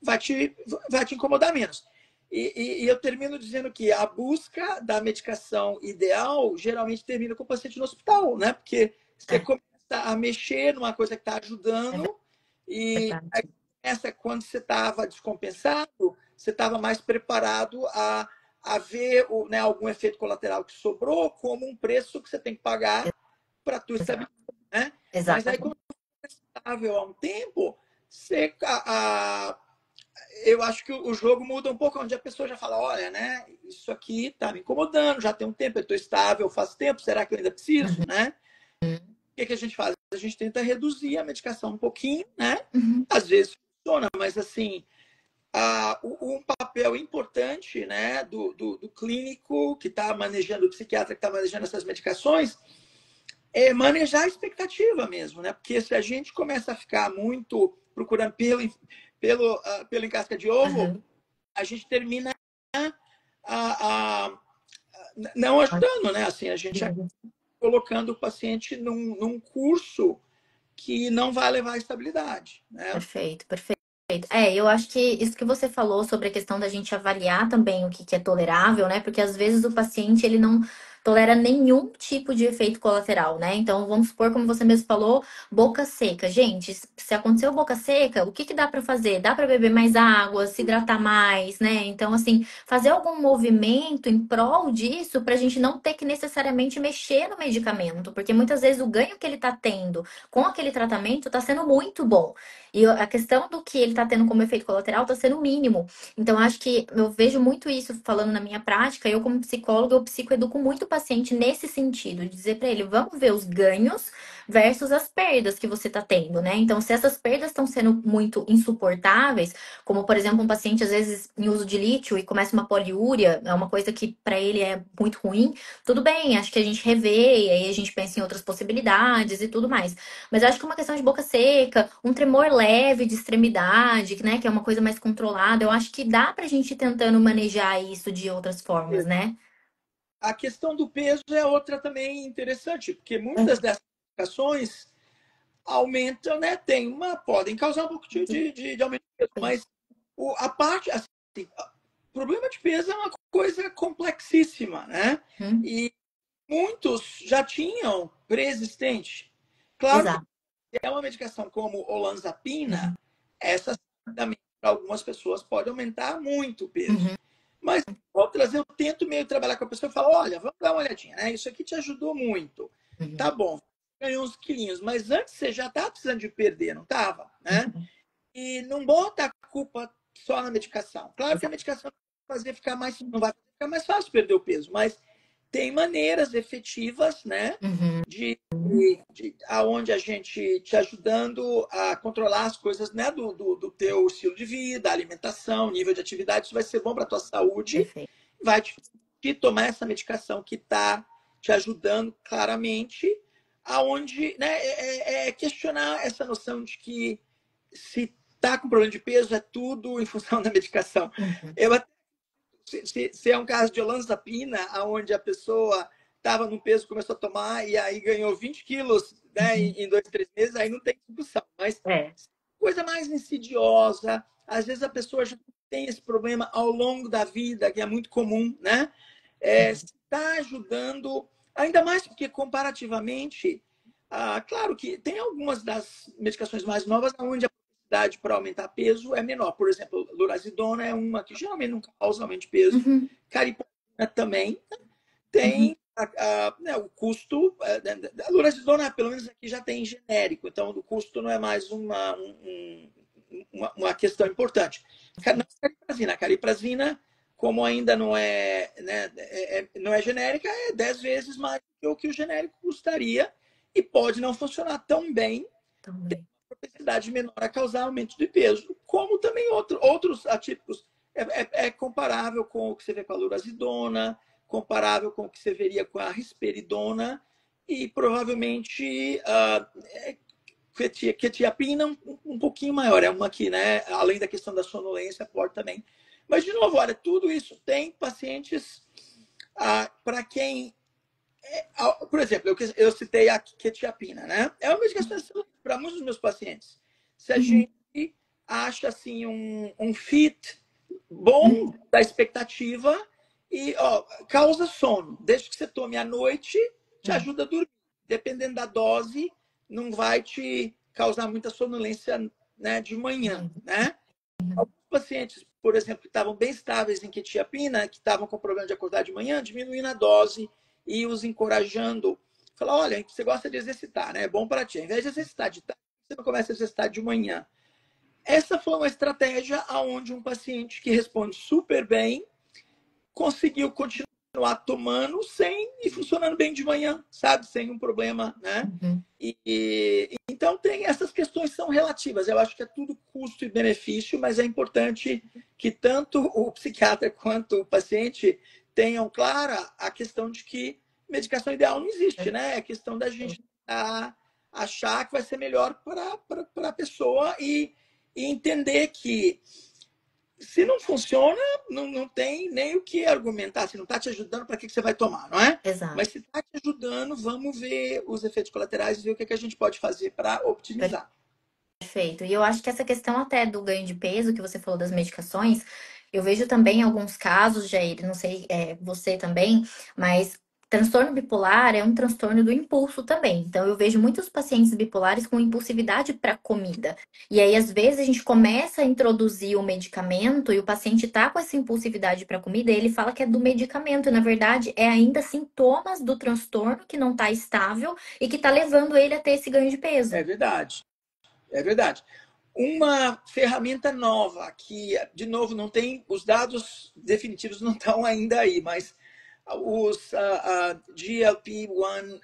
vai te incomodar menos. E eu termino dizendo que a busca da medicação ideal geralmente termina com o paciente no hospital, né? Porque você É, começa a mexer numa coisa que está é ajudando e verdade. essa quando você estava descompensado, você estava mais preparado a ver né, algum efeito colateral que sobrou como um preço que você tem que pagar para a tua Exato. estabilidade. Né? Mas aí, Exatamente. quando você está estável há um tempo, você, eu acho que o jogo muda um pouco, onde a pessoa já fala, olha, né, isso aqui está me incomodando, já tem um tempo, eu estou estável faz tempo, será que eu ainda preciso? Uhum. Né? O que a gente faz? A gente tenta reduzir a medicação um pouquinho, né? Uhum. Às vezes funciona, mas assim, um papel importante, né, do clínico que está manejando, o psiquiatra que está manejando essas medicações, é manejar a expectativa mesmo, né? Porque se a gente começa a ficar muito procurando pelo em casca de ovo, Uhum. a gente termina a, a, não ajudando, né? Assim, a gente acaba colocando o paciente num curso que não vai levar à estabilidade, né? Perfeito, perfeito. É, eu acho que isso que você falou sobre a questão da gente avaliar também o que que é tolerável, né? Porque às vezes o paciente ele não tolera nenhum tipo de efeito colateral, né? Então, vamos supor, como você mesmo falou, boca seca. Gente, se aconteceu boca seca, o que que dá pra fazer? Dá pra beber mais água, se hidratar mais, né? Então, assim, fazer algum movimento em prol disso pra gente não ter que necessariamente mexer no medicamento, porque muitas vezes o ganho que ele tá tendo com aquele tratamento tá sendo muito bom. E a questão do que ele está tendo como efeito colateral está sendo mínimo. Então, acho que eu vejo muito isso falando na minha prática. Eu, como psicóloga, eu psicoeduco muito o paciente nesse sentido, de dizer para ele, vamos ver os ganhos versus as perdas que você está tendo, né? Então, se essas perdas estão sendo muito insuportáveis, como, por exemplo, um paciente, às vezes, em uso de lítio e começa uma poliúria, é uma coisa que para ele é muito ruim, tudo bem, acho que a gente revê, e aí a gente pensa em outras possibilidades e tudo mais. Mas eu acho que uma questão de boca seca, um tremor leve de extremidade, né? Que é uma coisa mais controlada, eu acho que dá pra gente ir tentando manejar isso de outras formas, né? A questão do peso é outra também interessante, porque muitas dessas medicações aumentam, né? Podem causar um pouco de aumento de peso, mas a parte, assim, o problema de peso é uma coisa complexíssima, né? Hum, E muitos já tinham pré-existente. Claro que exato. é uma medicação como olanzapina, Uhum, essa também para algumas pessoas pode aumentar muito o peso. uhum, Mas outras eu tento meio trabalhar com a pessoa e falo, olha, vamos dar uma olhadinha, né? Isso aqui te ajudou muito. uhum, Tá bom, ganhou uns quilinhos, mas antes você já estava precisando de perder, não estava? Né? uhum, E não bota a culpa só na medicação. Claro que a exato. medicação não vai ficar mais fácil perder o peso, mas tem maneiras efetivas, né? Uhum, Aonde a gente te ajudando a controlar as coisas, né, do teu estilo de vida, alimentação, nível de atividade, isso vai ser bom para a tua saúde, perfeito. vai te tomar essa medicação que está te ajudando claramente, aonde, né, é questionar essa noção de que se está com problema de peso é tudo em função da medicação. Uhum, Eu se é um caso de olanzapina, onde a pessoa estava no peso, começou a tomar e aí ganhou 20 quilos, né, uhum. em 2, 3 meses, aí não tem discussão. Mas É. coisa mais insidiosa, às vezes a pessoa já tem esse problema ao longo da vida, que é muito comum, né? Uhum, Está ajudando, ainda mais porque comparativamente, claro que tem algumas das medicações mais novas onde a possibilidade para aumentar peso é menor. Por exemplo, lurazidona é uma que geralmente não causa aumento de peso. uhum, Cariprazina também uhum. tem né, o custo. A lurazidona, pelo menos aqui, já tem genérico, então o custo não é mais uma questão importante. A cariprazina, como ainda não é, né, não é genérica, é 10 vezes mais do que o genérico custaria e pode não funcionar tão bem Também. propensidade menor a causar aumento de peso, como também outros atípicos. É comparável com o que você vê com a lurazidona, comparável com o que você veria com a risperidona e provavelmente quetiapina um pouquinho maior. É uma que, né, além da questão da sonolência, pode também. Mas, de novo, olha, tudo isso tem pacientes para quem por exemplo, eu citei a quetiapina, né? É uma medicação para muitos dos meus pacientes. Se a Uhum. gente acha assim um fit bom Uhum. da expectativa e causa sono, desde que você tome à noite, te ajuda a dormir. Dependendo da dose, não vai te causar muita sonolência, né, de manhã, né? Alguns pacientes, por exemplo, que estavam bem estáveis em quetiapina, que estavam com problema de acordar de manhã, diminuindo a dose e os encorajando. Falar, olha, você gosta de exercitar, né? É bom para ti. Ao invés de exercitar de tarde, você não começa a exercitar de manhã. Essa foi uma estratégia onde um paciente que responde super bem conseguiu continuar tomando sem e funcionando bem de manhã, sabe? Sem um problema, né? Uhum. Então tem essas questões são relativas. Eu acho que é tudo custo e benefício, mas é importante que tanto o psiquiatra quanto o paciente tenham clara a questão de que medicação ideal não existe, né? É questão da gente achar que vai ser melhor para a pessoa e entender que se não funciona, não tem nem o que argumentar. Se não está te ajudando, para que você vai tomar, não é? Exato. Mas se está te ajudando, vamos ver os efeitos colaterais e ver o que a gente pode fazer para optimizar. Perfeito. E eu acho que essa questão até do ganho de peso, que você falou das medicações, eu vejo também alguns casos, Jair, não sei, você também, mas transtorno bipolar é um transtorno do impulso também. Então, eu vejo muitos pacientes bipolares com impulsividade para comida. E aí, às vezes, a gente começa a introduzir o medicamento e o paciente tá com essa impulsividade para comida, e ele fala que é do medicamento. E, na verdade, é ainda sintomas do transtorno que não tá estável e que tá levando ele a ter esse ganho de peso. É verdade, é verdade. Uma ferramenta nova que, de novo, não tem os dados definitivos não estão ainda aí, mas os GLP-1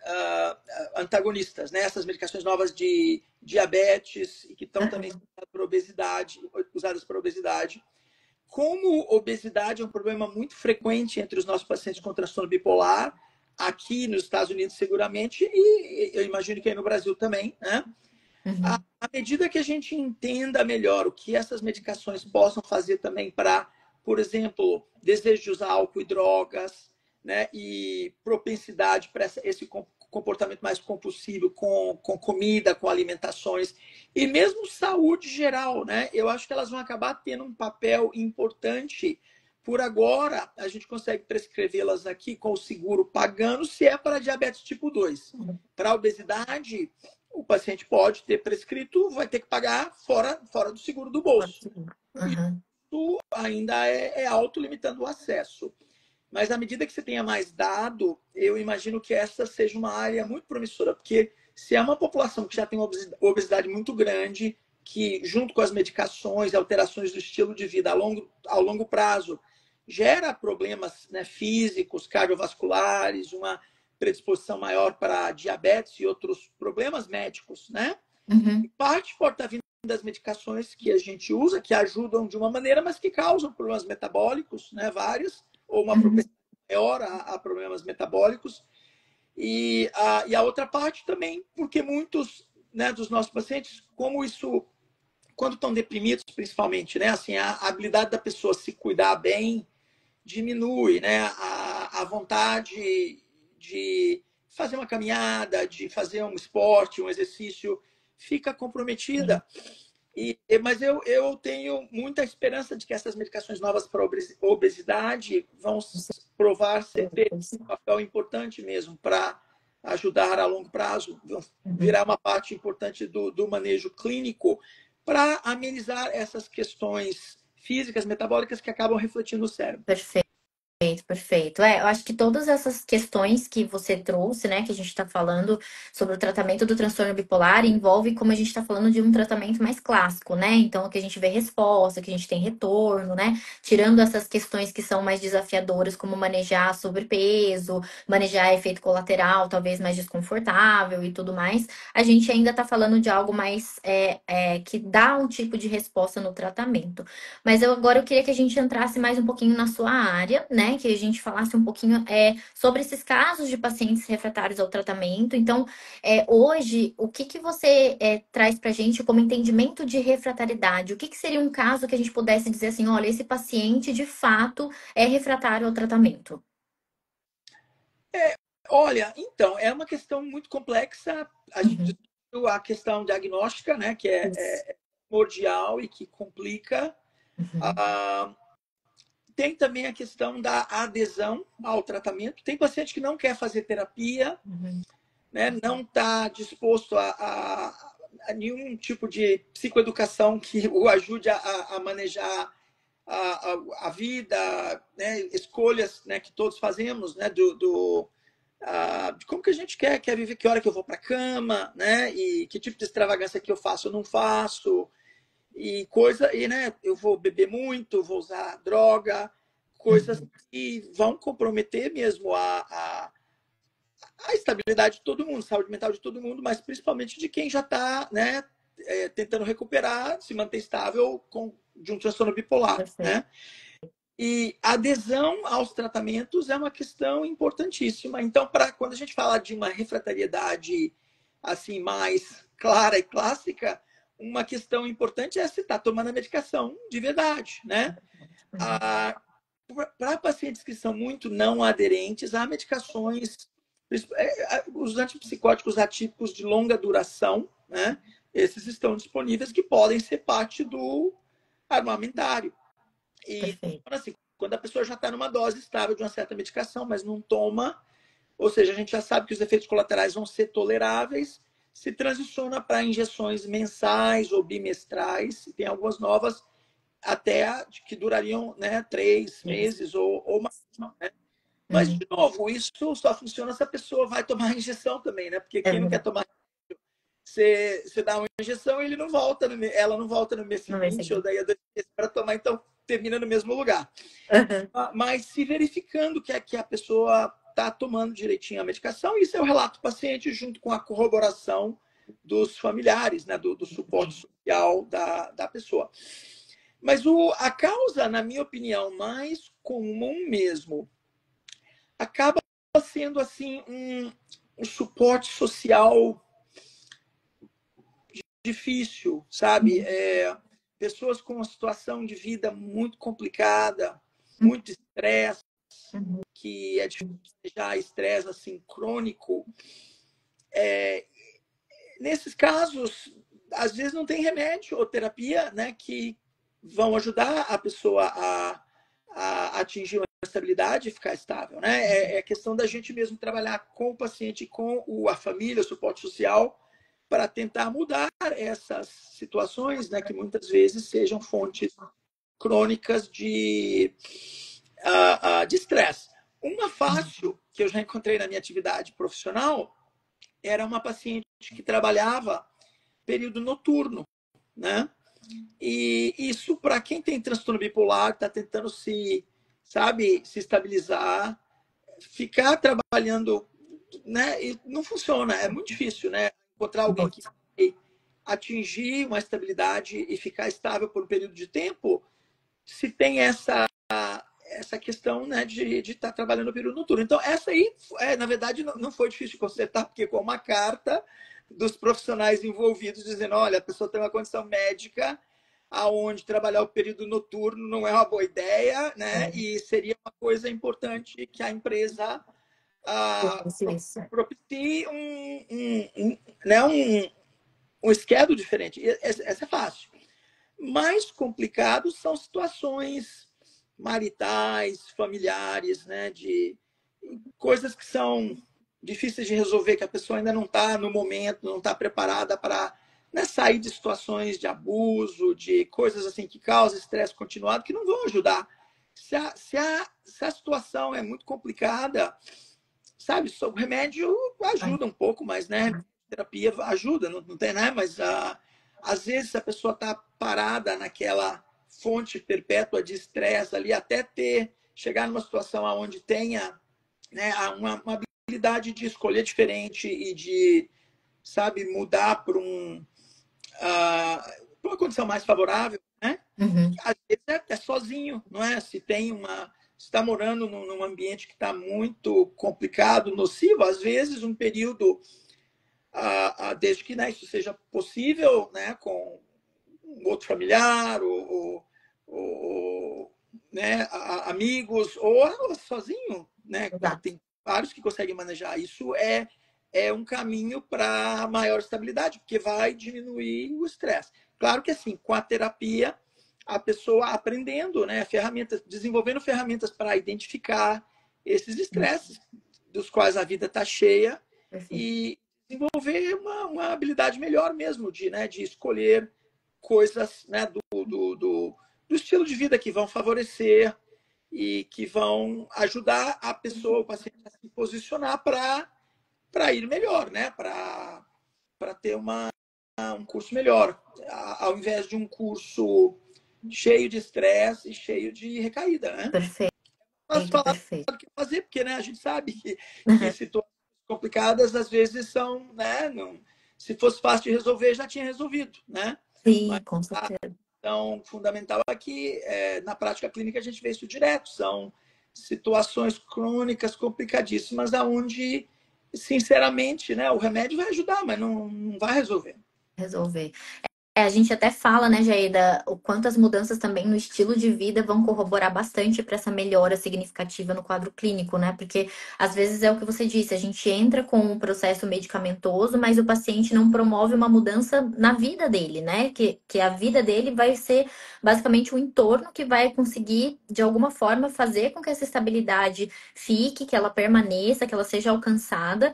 antagonistas, né? Essas medicações novas de diabetes e que estão também usadas para obesidade. Como obesidade é um problema muito frequente entre os nossos pacientes com transtorno bipolar, aqui nos Estados Unidos seguramente, e eu imagino que aí no Brasil também, né? Uhum. À medida que a gente entenda melhor o que essas medicações possam fazer também para, por exemplo, desejo de usar álcool e drogas, né, e propensidade para esse comportamento mais compulsivo com comida, com alimentações, e mesmo saúde geral, né, eu acho que elas vão acabar tendo um papel importante. Por agora, a gente consegue prescrevê-las aqui com o seguro pagando, se é para diabetes tipo 2. Para obesidade, o paciente pode ter prescrito, vai ter que pagar fora do seguro do bolso. Uhum. Isso ainda é alto, limitando o acesso. Mas à medida que você tenha mais dado, eu imagino que essa seja uma área muito promissora, porque se é uma população que já tem uma obesidade muito grande, que junto com as medicações, alterações do estilo de vida ao longo prazo, gera problemas, né, físicos, cardiovasculares, uma predisposição maior para diabetes e outros problemas médicos, né? E Uhum. parte pode estar vindo das medicações que a gente usa, que ajudam de uma maneira, mas que causam problemas metabólicos, né? Vários, ou uma Uhum. propensão maior a problemas metabólicos. E a outra parte também, porque muitos, né, dos nossos pacientes, como isso, quando estão deprimidos, principalmente, né? Assim, a habilidade da pessoa se cuidar bem diminui, né? A vontade de fazer uma caminhada, de fazer um esporte, um exercício, fica comprometida. Mas eu tenho muita esperança de que essas medicações novas para obesidade vão provar ter um papel importante mesmo para ajudar a longo prazo, vão Uhum. virar uma parte importante do manejo clínico para amenizar essas questões físicas, metabólicas que acabam refletindo no cérebro. Perfeito. Perfeito, perfeito. Eu acho que todas essas questões que você trouxe, né, que a gente está falando sobre o tratamento do transtorno bipolar, envolve, como a gente está falando, de um tratamento mais clássico, né? Então, que a gente vê resposta, que a gente tem retorno, né? Tirando essas questões que são mais desafiadoras, como manejar sobrepeso, manejar efeito colateral, talvez mais desconfortável e tudo mais, a gente ainda está falando de algo mais que dá um tipo de resposta no tratamento. Mas agora eu queria que a gente entrasse mais um pouquinho na sua área, né? Que a gente falasse um pouquinho sobre esses casos de pacientes refratários ao tratamento. Então, hoje, o que que você traz para a gente como entendimento de refratariedade? O que que seria um caso que a gente pudesse dizer assim, olha, esse paciente de fato é refratário ao tratamento? Olha, então, é uma questão muito complexa. A gente Uhum, discutiu a questão diagnóstica, né, que isso. é primordial e que complica. Uhum, Ah, tem também a questão da adesão ao tratamento. Tem paciente que não quer fazer terapia, uhum, né, não está disposto a nenhum tipo de psicoeducação que o ajude a manejar a vida, né, escolhas, né, que todos fazemos, né, de como que a gente quer viver, que hora que eu vou para a cama, né, e que tipo de extravagância que eu faço ou não faço, e coisa, e né, eu vou beber muito, vou usar droga, coisas uhum. que vão comprometer mesmo a estabilidade de todo mundo, saúde mental de todo mundo, mas principalmente de quem já está, né, tentando recuperar, se manter estável de um transtorno bipolar, Perfeito. né? E a adesão aos tratamentos é uma questão importantíssima. Então, quando a gente fala de uma refratariedade assim mais clara e clássica, uma questão importante é se está tomando a medicação de verdade, né? Uhum, Para pacientes que são muito não aderentes, há medicações, os antipsicóticos atípicos de longa duração, né? Esses estão disponíveis que podem ser parte do armamentário. E perfeito. funciona assim, quando a pessoa já está numa dose estável de uma certa medicação, mas não toma, ou seja, a gente já sabe que os efeitos colaterais vão ser toleráveis, se transiciona para injeções mensais ou bimestrais, e tem algumas novas até que durariam, né, 3 meses ou mais. Né? Mas, Uhum, de novo, isso só funciona se a pessoa vai tomar a injeção também, né? Porque é quem não quer verdade. tomar, você dá uma injeção e ele não volta, ela não volta no mês Não vai seguinte, ou seguir. daí a 2 meses para tomar, então termina no mesmo lugar. Uhum, Mas se verificando que a pessoa está tomando direitinho a medicação, isso é o relato do paciente junto com a corroboração dos familiares, né, do suporte sim. social da pessoa. Mas a causa, na minha opinião, mais comum mesmo, acaba sendo assim um suporte social difícil, sabe? Pessoas com uma situação de vida muito complicada, muito estresse, Uhum, que é difícil já estresse assim crônico. Nesses casos, às vezes não tem remédio ou terapia, né, que vão ajudar a pessoa a atingir uma estabilidade e ficar estável, né? É questão da gente mesmo trabalhar com o paciente, com a família, o suporte social, para tentar mudar essas situações, né, que muitas vezes sejam fontes crônicas de estresse. Uma fácil que eu já encontrei na minha atividade profissional era uma paciente que trabalhava período noturno, né? E isso, para quem tem transtorno bipolar, está tentando se estabilizar, ficar trabalhando, né? E não funciona, é muito difícil, né? Encontrar alguém que muito. vai atingir uma estabilidade e ficar estável por um período de tempo, se tem essa questão, né, de estar trabalhando no período noturno. Então, essa aí, na verdade, não foi difícil de consertar, porque com uma carta dos profissionais envolvidos dizendo, olha, a pessoa tem uma condição médica aonde trabalhar o período noturno não é uma boa ideia, né? É, E seria uma coisa importante que a empresa isso. propicie né, um schedule diferente. Essa é fácil. Mais complicados são situações maritais, familiares, né, de coisas que são difíceis de resolver, que a pessoa ainda não está no momento, não está preparada para, né, sair de situações de abuso, de coisas assim que causam estresse continuado, que não vão ajudar se a situação é muito complicada, sabe, o remédio ajuda um pouco, mas, né, terapia ajuda, não tem, né, mas às vezes a pessoa está parada naquela fonte perpétua de estresse ali, até chegar numa situação onde tenha, né, uma habilidade de escolher diferente e de, sabe, mudar para uma condição mais favorável, né? Uhum. Às vezes é sozinho, não é? Se está morando num ambiente que está muito complicado, nocivo, às vezes um período, desde que, né, isso seja possível, né, com um outro familiar ou né, amigos ou sozinho, né? Exato. Tem vários que conseguem manejar. Isso é um caminho para maior estabilidade, porque vai diminuir o estresse. Claro que assim, com a terapia, a pessoa aprendendo, né, ferramentas, desenvolvendo ferramentas para identificar esses estresses dos quais a vida está cheia Perfeito. e desenvolver uma habilidade melhor mesmo de escolher coisas, né, do estilo de vida que vão favorecer e que vão ajudar a pessoa, o paciente, a se posicionar para ir melhor, né? Para ter um curso melhor, ao invés de um curso cheio de estresse e cheio de recaída, né? Perfeito, Posso falar perfeito. do que fazer, porque, né, a gente sabe que situações complicadas às vezes são, né, não, se fosse fácil de resolver, já tinha resolvido, né? Mas Sim, com a certeza. questão fundamental é que na prática clínica a gente vê isso direto, são situações crônicas complicadíssimas aonde, sinceramente, né, o remédio vai ajudar, mas não vai resolver. Resolver. A gente até fala, né, Jaeda, o quanto as mudanças também no estilo de vida vão corroborar bastante para essa melhora significativa no quadro clínico, né? Porque às vezes é o que você disse, a gente entra com um processo medicamentoso, mas o paciente não promove uma mudança na vida dele, né? Que a vida dele vai ser basicamente o entorno que vai conseguir, de alguma forma, fazer com que essa estabilidade fique, que ela permaneça, que ela seja alcançada,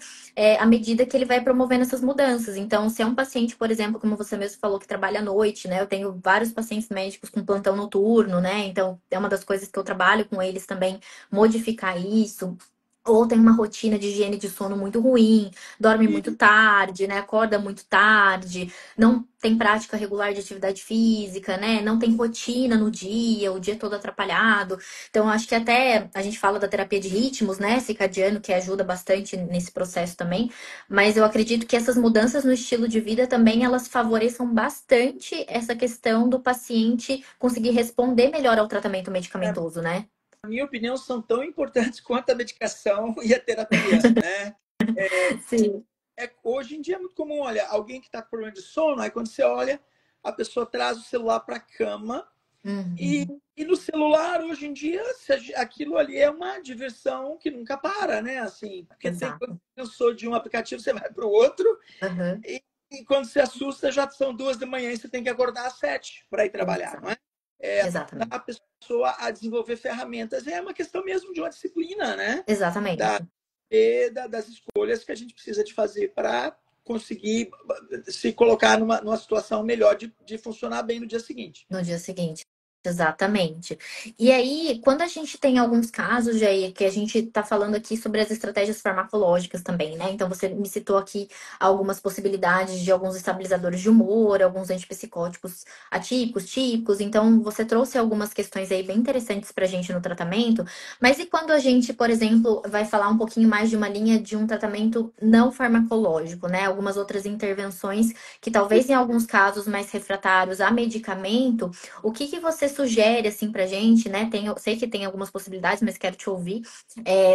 à medida que ele vai promovendo essas mudanças. Então, se é um paciente, por exemplo, como você mesmo falou, que trabalha à noite, né? Eu tenho vários pacientes médicos com plantão noturno, né? Então, é uma das coisas que eu trabalho com eles também, modificar isso. Ou tem uma rotina de higiene de sono muito ruim, dorme muito E, tarde, né? Acorda muito tarde, não tem prática regular de atividade física, né? Não tem rotina no dia, o dia todo atrapalhado. Então, acho que até a gente fala da terapia de ritmos, né? Circadiano, que ajuda bastante nesse processo também. Mas eu acredito que essas mudanças no estilo de vida também elas favoreçam bastante essa questão do paciente conseguir responder melhor ao tratamento medicamentoso, né? na minha opinião, são tão importantes quanto a medicação e a terapia, né? Sim. Hoje em dia é muito comum, olha, alguém que está com problema de sono, aí quando você olha, a pessoa traz o celular para a cama e, Uhum. e no celular, hoje em dia, aquilo ali é uma diversão que nunca para, né? Assim, porque quando Exato. você cansou de um aplicativo, você vai para o outro Uhum. e quando se assusta, já são 2 da manhã e você tem que acordar às 7 para ir trabalhar, não Exato. é? Ajudar Exatamente. a pessoa a desenvolver ferramentas é uma questão mesmo de uma disciplina, né? Da, Exatamente. das escolhas que a gente precisa de fazer para conseguir se colocar numa situação melhor de funcionar bem no dia seguinte. No dia seguinte. Exatamente. E aí, quando a gente tem alguns casos, Jair, que a gente está falando aqui sobre as estratégias farmacológicas também, né? Então, você me citou aqui algumas possibilidades de alguns estabilizadores de humor, alguns antipsicóticos atípicos, típicos. Então, você trouxe algumas questões aí bem interessantes para a gente no tratamento. Mas e quando a gente, por exemplo, vai falar um pouquinho mais de uma linha de um tratamento não farmacológico, né? Algumas outras intervenções que talvez em alguns casos mais refratários a medicamento, o que que você sugere, assim, pra gente, né? Eu sei que tem algumas possibilidades, mas quero te ouvir.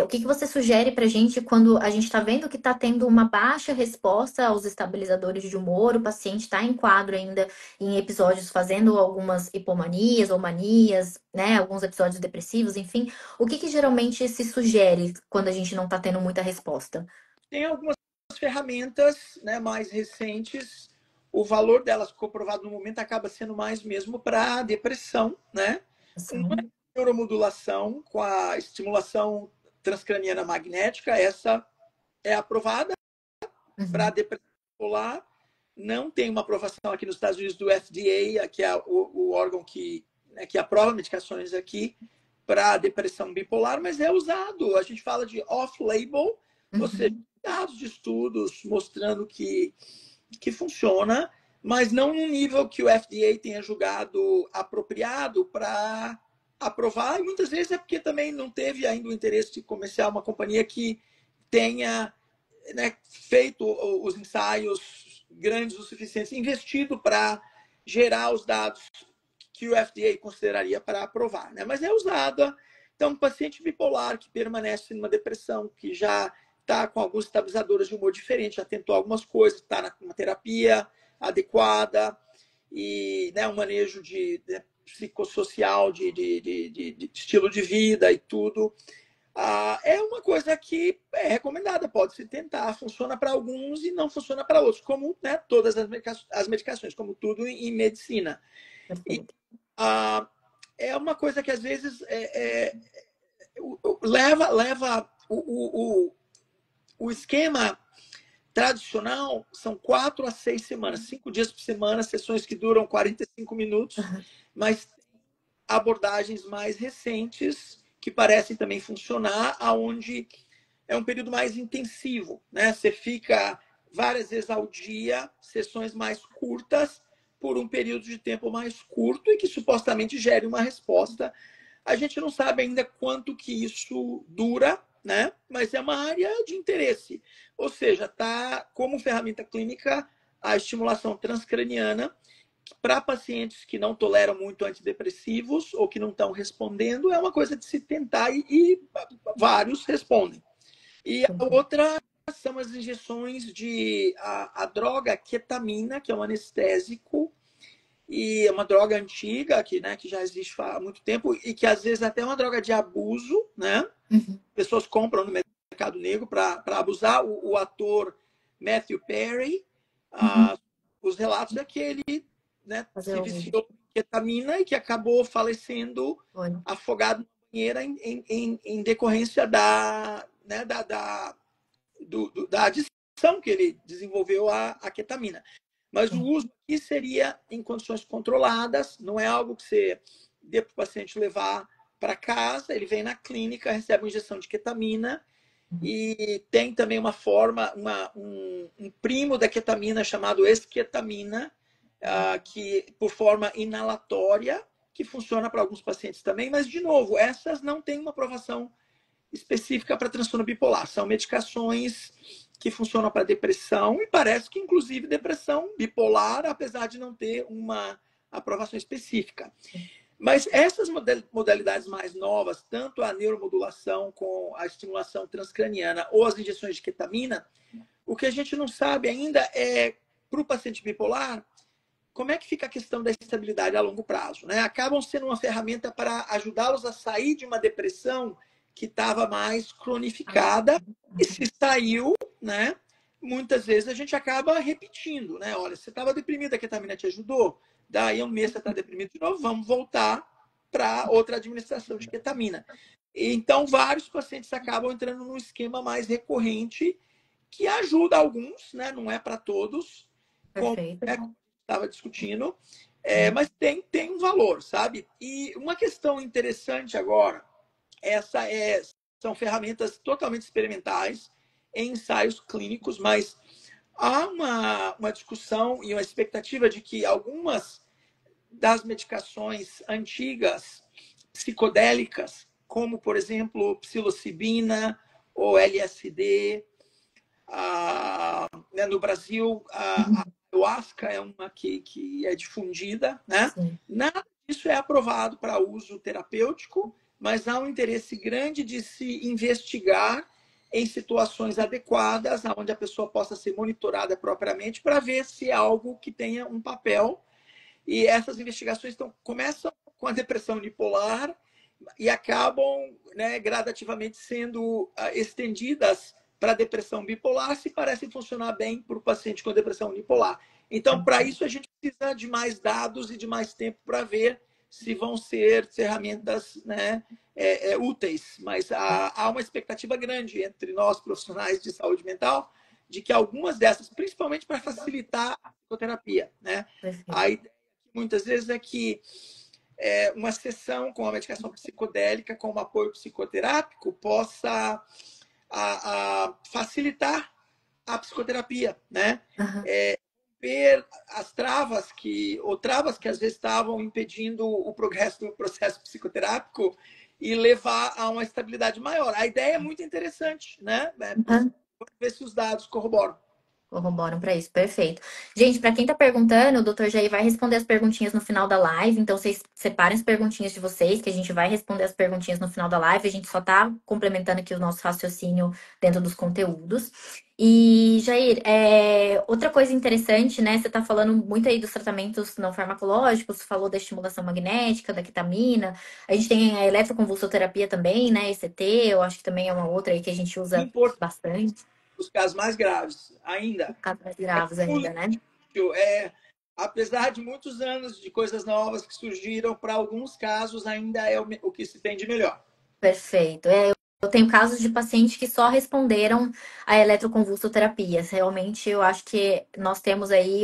O que que você sugere pra gente quando a gente tá vendo que tá tendo uma baixa resposta aos estabilizadores de humor, o paciente tá em quadro ainda em episódios fazendo algumas hipomanias ou manias, né? Alguns episódios depressivos, enfim. O que que geralmente se sugere quando a gente não tá tendo muita resposta? Tem algumas ferramentas, né, mais recentes, o valor delas comprovado no momento acaba sendo mais mesmo para depressão, né? Uma neuromodulação com a estimulação transcraniana magnética, essa é aprovada para Uhum. depressão bipolar. Não tem uma aprovação aqui nos Estados Unidos do FDA, que é o órgão que aprova medicações aqui, para depressão bipolar, mas é usado. A gente fala de off-label, ou seja, dados de estudos mostrando que funciona, mas não no nível que o FDA tenha julgado apropriado para aprovar. E muitas vezes é porque também não teve ainda o interesse de comercial uma companhia que tenha, né, feito os ensaios grandes o suficiente, investido para gerar os dados que o FDA consideraria para aprovar, né? Mas é usada. Então, um paciente bipolar que permanece numa depressão, que já está com alguns estabilizadores de humor diferentes, já tentou algumas coisas, está numa terapia adequada e, né, um manejo de psicossocial, de estilo de vida e tudo. É uma coisa que é recomendada, pode-se tentar, funciona para alguns e não funciona para outros, como, né, todas as medicações, como tudo em medicina. E, é uma coisa que às vezes leva o esquema tradicional são 4 a 6 semanas, 5 dias por semana, sessões que duram 45 minutos, mas abordagens mais recentes que parecem também funcionar, aonde é um período mais intensivo, né? Você fica várias vezes ao dia, sessões mais curtas, por um período de tempo mais curto e que supostamente gere uma resposta. A gente não sabe ainda quanto que isso dura, né? Mas é uma área de interesse. Ou seja, tá como ferramenta clínica a estimulação transcraniana para pacientes que não toleram muito antidepressivos ou que não estão respondendo, é uma coisa de se tentar e vários respondem. E a outra são as injeções de a droga ketamina, que é um anestésico, e é uma droga antiga que, né, que já existe há muito tempo e que às vezes até é uma droga de abuso, né? Pessoas compram no mercado negro para abusar. O ator Matthew Perry, os relatos é que ele, né, se viciou em ketamina e que acabou falecendo afogado na banheira em decorrência né, da adição que ele desenvolveu à ketamina. Mas o uso aqui seria em condições controladas, não é algo que você dê para o paciente levar para casa, ele vem na clínica, recebe uma injeção de ketamina e tem também uma forma, um primo da ketamina chamado esketamina, que por forma inalatória, que funciona para alguns pacientes também, mas, de novo, essas não têm uma aprovação específica para transtorno bipolar. São medicações que funcionam para depressão e parece que, inclusive, depressão bipolar, apesar de não ter uma aprovação específica. Mas essas modalidades mais novas, tanto a neuromodulação com a estimulação transcraniana ou as injeções de ketamina, o que a gente não sabe ainda é, para o paciente bipolar, como é que fica a questão da estabilidade a longo prazo, né? Acabam sendo uma ferramenta para ajudá-los a sair de uma depressão que estava mais cronificada e se saiu, né? Muitas vezes a gente acaba repetindo, né? Olha, você estava deprimido, a ketamina te ajudou, daí um mês você está deprimido de novo, vamos voltar para outra administração de ketamina. Então, vários pacientes acabam entrando num esquema mais recorrente que ajuda alguns, né? Não é para todos, como estava discutindo, mas tem um valor, sabe? E uma questão interessante agora, são ferramentas totalmente experimentais em ensaios clínicos, mas há uma discussão e uma expectativa de que algumas das medicações antigas psicodélicas, como, por exemplo, psilocibina ou LSD, né, no Brasil, a ayahuasca é uma que é difundida, né? Nada disso é aprovado para uso terapêutico, mas há um interesse grande de se investigar em situações adequadas, onde a pessoa possa ser monitorada propriamente para ver se é algo que tenha um papel. E essas investigações começam com a depressão unipolar e acabam, né, gradativamente sendo estendidas para a depressão bipolar, se parecem funcionar bem para o paciente com depressão unipolar. Então, para isso, a gente precisa de mais dados e de mais tempo para ver se vão ser ferramentas, né, úteis. Mas há uma expectativa grande entre nós, profissionais de saúde mental, de que algumas dessas, principalmente para facilitar a psicoterapia, né? A ideia muitas vezes é que uma sessão com a medicação psicodélica, com um apoio psicoterápico, possa facilitar a psicoterapia, né? Aham. Ver as travas que às vezes estavam impedindo o progresso do processo psicoterápico e levar a uma estabilidade maior. A ideia é muito interessante, né? Aham. Vamos ver se os dados corroboram. Corroboram para isso, perfeito. Gente, para quem tá perguntando, o doutor Jair vai responder as perguntinhas no final da live, então vocês separem as perguntinhas de vocês, que a gente vai responder as perguntinhas no final da live, a gente só tá complementando aqui o nosso raciocínio dentro dos conteúdos. E, Jair, outra coisa interessante, né? Você tá falando muito aí dos tratamentos não farmacológicos, falou da estimulação magnética, da ketamina, a gente tem a eletroconvulsoterapia também, né? ECT, eu acho que também é uma outra aí que a gente usa Importante, bastante, os casos mais graves ainda. casos mais É graves como ainda, né? lítio, apesar de muitos anos de coisas novas que surgiram, para alguns casos ainda é o que se tem de melhor. Perfeito. Eu tenho casos de pacientes que só responderam à eletroconvulsoterapia. Realmente, eu acho que nós temos aí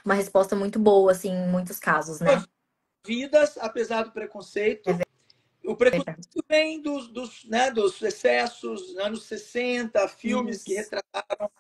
uma resposta muito boa, assim, em muitos casos, né? Vidas, apesar do É preconceito, o preconceito verdade. vem dos excessos, anos 60, filmes que Isso. retrataram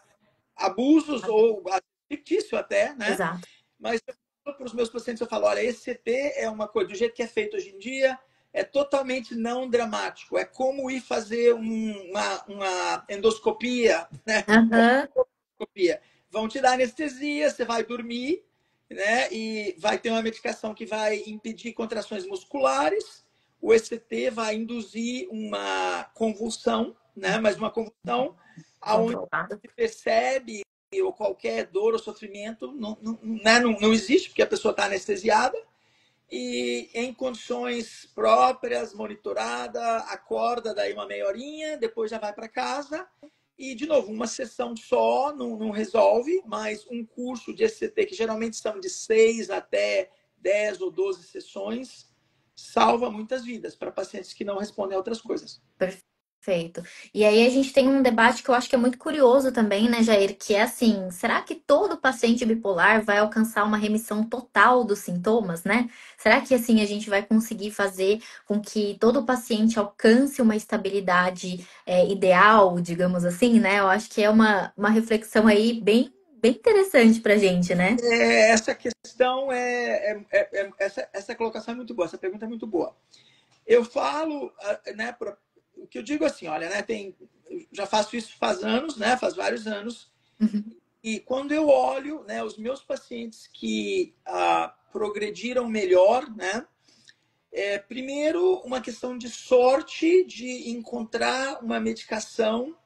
abusos ou fictício até, né? Exato. Mas eu falo para os meus pacientes, eu falo, olha, esse CT é uma coisa, do jeito que é feito hoje em dia, é totalmente não dramático. É como ir fazer uma endoscopia, né? Aham. Endoscopia. Vão te dar anestesia, você vai dormir, né? E vai ter uma medicação que vai impedir contrações musculares. O ECT vai induzir uma convulsão, né? Mas uma convulsão aonde Controlado. se percebe ou qualquer dor ou sofrimento não existe, porque a pessoa está anestesiada e em condições próprias, monitorada, acorda daí uma meia horinha, depois já vai para casa. E, de novo, uma sessão só não resolve, mas um curso de ECT, que geralmente são de 6 até 10 ou 12 sessões, salva muitas vidas para pacientes que não respondem a outras coisas. Perfeito. E aí a gente tem um debate que eu acho que é muito curioso também, né, Jair? Que é assim, será que todo paciente bipolar vai alcançar uma remissão total dos sintomas, né? Será que assim a gente vai conseguir fazer com que todo paciente alcance uma estabilidade ideal, digamos assim, né? Eu acho que é uma reflexão aí bem interessante pra gente, né? Essa questão essa colocação é muito boa, essa pergunta é muito boa. Eu falo, né, o que eu digo assim, olha, né, já faço isso faz anos, né, faz vários anos, Uhum. e quando eu olho, né, os meus pacientes que progrediram melhor, né, primeiro uma questão de sorte de encontrar uma medicação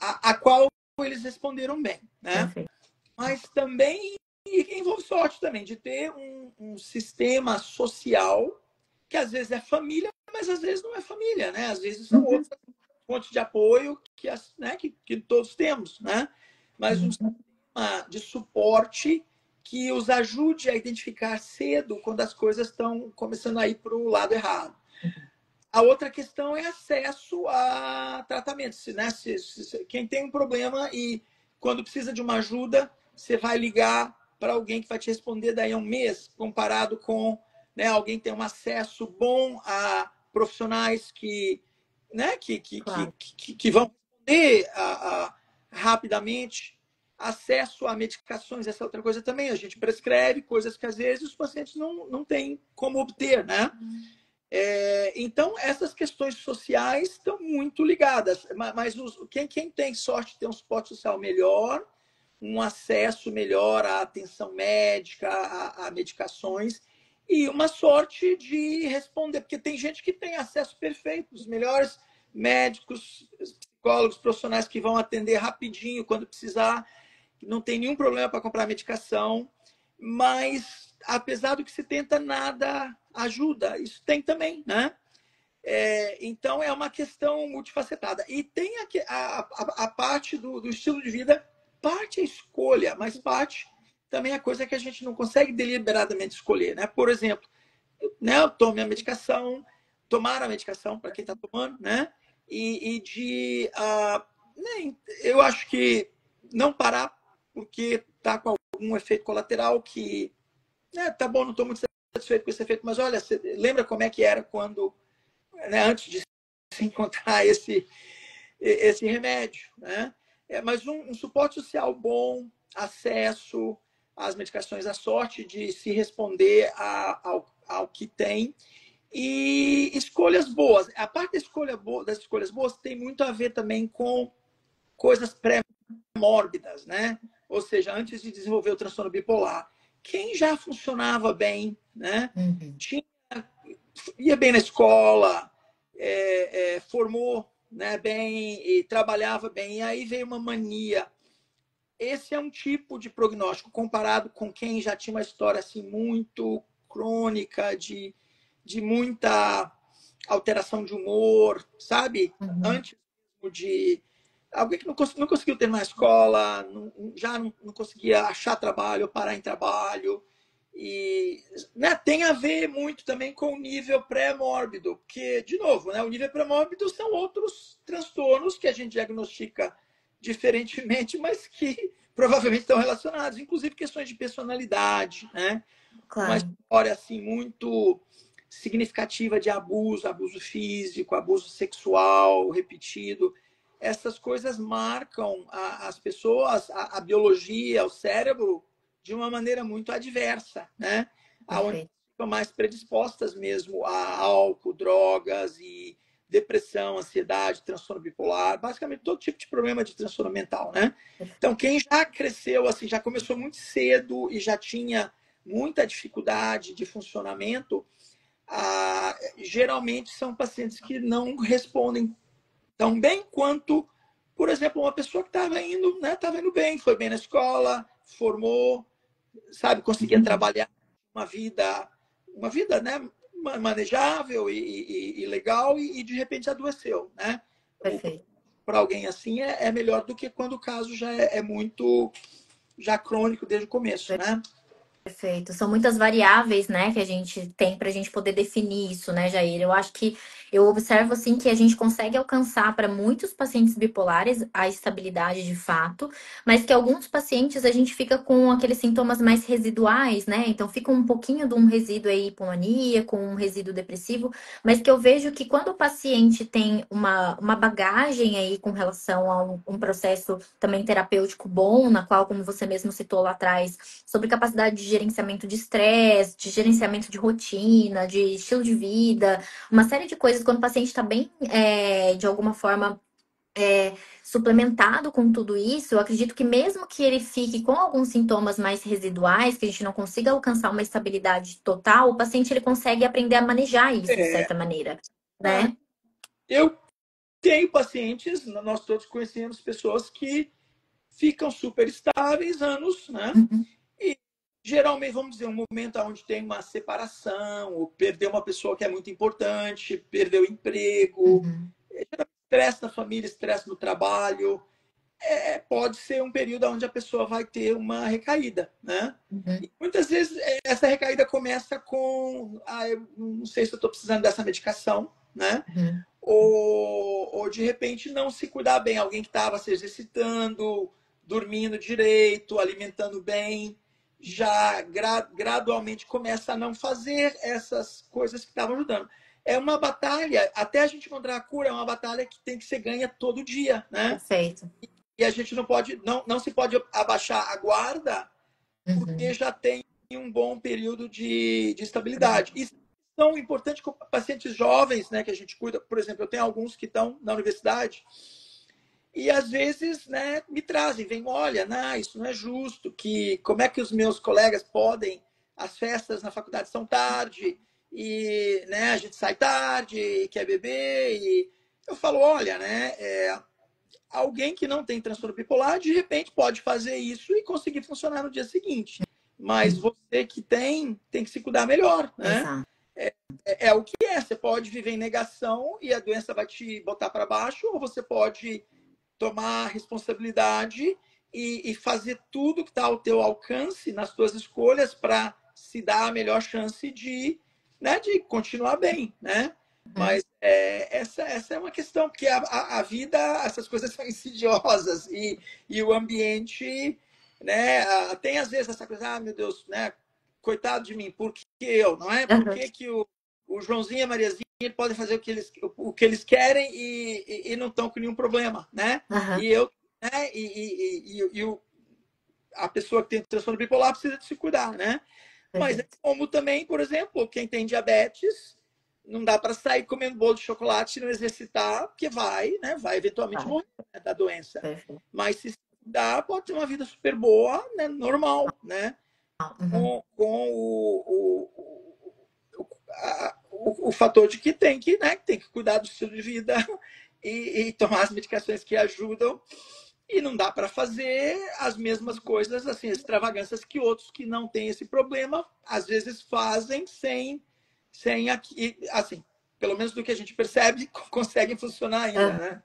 a qual eles responderam bem, né, Perfeito. mas também envolve sorte também de ter um sistema social que às vezes é família, mas às vezes não é família, né? Às vezes são Uhum. outras fontes de apoio que todos temos, né? Mas um Uhum. sistema de suporte que os ajude a identificar cedo quando as coisas estão começando a ir para o lado errado. A outra questão é acesso a tratamento. Né? Quem tem um problema e quando precisa de uma ajuda, você vai ligar para alguém que vai te responder daí a um mês, comparado com, né, alguém que tem um acesso bom a profissionais né, Claro. que vão responder rapidamente. Acesso a medicações, essa outra coisa também. A gente prescreve coisas que às vezes os pacientes não têm como obter, né? Então, essas questões sociais estão muito ligadas, mas quem tem sorte de ter um suporte social melhor, um acesso melhor à atenção médica, a medicações, e uma sorte de responder, porque tem gente que tem acesso perfeito, os melhores médicos, psicólogos, profissionais que vão atender rapidinho quando precisar, não tem nenhum problema para comprar medicação, mas apesar do que se tenta, nada ajuda. Isso tem também, né? Então é uma questão multifacetada. E tem a parte do estilo de vida, parte é escolha, mas parte também é coisa que a gente não consegue deliberadamente escolher, né? Por exemplo, né, eu tomo a medicação, tomar a medicação para quem está tomando, né? Né, eu acho que não parar porque está com algum efeito colateral que, né, tá bom, não estou muito satisfeito com esse efeito, mas olha, você lembra como é que era quando, né, antes de se encontrar esse remédio, né? Mas um suporte social bom, acesso às medicações, a sorte de se responder ao que tem e escolhas boas. A parte das escolhas boas tem muito a ver também com coisas pré-mórbidas, né? Ou seja, antes de desenvolver o transtorno bipolar. Quem já funcionava bem, né? Uhum. Ia bem na escola, formou, né, bem e trabalhava bem, e aí veio uma mania. Esse é um tipo de prognóstico comparado com quem já tinha uma história assim muito crônica de muita alteração de humor, sabe? Uhum. Antes de alguém que não conseguiu ter na escola, já não conseguia achar trabalho, parar em trabalho. E, né, tem a ver muito também com o nível pré-mórbido, porque, de novo, né, o nível pré-mórbido são outros transtornos que a gente diagnostica diferentemente, mas que provavelmente estão relacionados, inclusive questões de personalidade, né? Uma Claro. história assim muito significativa de abuso, abuso físico, abuso sexual repetido. Essas coisas marcam as pessoas, a biologia, o cérebro, de uma maneira muito adversa, né? Onde Perfeito. ficam mais predispostas mesmo a álcool, drogas e depressão, ansiedade, transtorno bipolar, basicamente todo tipo de problema de transtorno mental, né? Então, quem já cresceu, assim, já começou muito cedo e já tinha muita dificuldade de funcionamento, geralmente são pacientes que não respondem tão bem quanto, por exemplo, uma pessoa que estava indo, né, estava indo bem, foi bem na escola, formou, sabe, conseguia Uhum. trabalhar uma vida, né, manejável e legal e de repente adoeceu, né? Perfeito. Para alguém assim é melhor do que quando o caso já é muito já crônico desde o começo, né? Perfeito. São muitas variáveis, né, que a gente tem para a gente poder definir isso, né, Jair? Eu acho que eu observo assim que a gente consegue alcançar para muitos pacientes bipolares a estabilidade de fato, mas que alguns pacientes a gente fica com aqueles sintomas mais residuais, né? Então fica um pouquinho de um resíduo aí hipomaníaco, um resíduo depressivo, mas que eu vejo que quando o paciente tem uma bagagem aí com relação a um processo também terapêutico bom, na qual, como você mesmo citou lá atrás, sobre capacidade de gerenciamento de estresse, de gerenciamento de rotina, de estilo de vida, uma série de coisas. Quando o paciente está bem, de alguma forma, suplementado com tudo isso, eu acredito que mesmo que ele fique com alguns sintomas mais residuais, que a gente não consiga alcançar uma estabilidade total, o paciente ele consegue aprender a manejar isso de É, certa maneira, ah, né? eu tenho pacientes, nós todos conhecemos pessoas que ficam super estáveis anos, né? Uhum, E geralmente, vamos dizer, um momento onde tem uma separação, ou perdeu uma pessoa que é muito importante, perdeu o emprego, uhum, estresse na família, estresse no trabalho, pode ser um período onde a pessoa vai ter uma recaída, né? uhum, E muitas vezes essa recaída começa com, eu não sei se eu estou precisando dessa medicação, né? uhum. Ou de repente não se cuidar bem, alguém que estava se exercitando, dormindo direito, alimentando bem, já gradualmente começa a não fazer essas coisas que estavam ajudando. É uma batalha, até a gente encontrar a cura, é uma batalha que tem que ser ganha todo dia, né? Perfeito. E a gente não se pode abaixar a guarda porque Uhum. já tem um bom período de estabilidade. E são importantes com pacientes jovens, né, que a gente cuida. Por exemplo, eu tenho alguns que estão na universidade e às vezes, né, me trazem, vem, olha, não, isso não é justo, que como é que os meus colegas podem, as festas na faculdade são tarde e, né, a gente sai tarde, quer beber e eu falo, olha, né, alguém que não tem transtorno bipolar, de repente pode fazer isso e conseguir funcionar no dia seguinte. Mas você que tem que se cuidar melhor, né? Exato. É o que é. Você pode viver em negação e a doença vai te botar para baixo, ou você pode tomar responsabilidade e fazer tudo que está ao teu alcance nas tuas escolhas para se dar a melhor chance né, de continuar bem, né? Uhum. Mas essa é uma questão, porque a vida, essas coisas são insidiosas e o ambiente, né? Tem às vezes essa coisa, meu Deus, né? coitado de mim, por que eu, não é? Por Aham, que que o Joãozinho e a Mariazinha podem fazer o que eles querem e não estão com nenhum problema, né? aham, E eu, né? A pessoa que tem transtorno bipolar precisa de se cuidar, né? Mas é perfeito. como também, por exemplo, quem tem diabetes, não dá para sair comendo bolo de chocolate e não exercitar, porque vai, né? Vai eventualmente Claro, morrer, né, da doença. perfeito. Mas se dá, pode ter uma vida super boa, né? Normal, né? Uhum. Com o fator de que tem que, né? Tem que cuidar do estilo de vida e tomar as medicações que ajudam. E não dá para fazer as mesmas coisas, assim, extravagâncias que outros que não têm esse problema, às vezes fazem sem aqui, assim, pelo menos do que a gente percebe, conseguem funcionar ainda, né?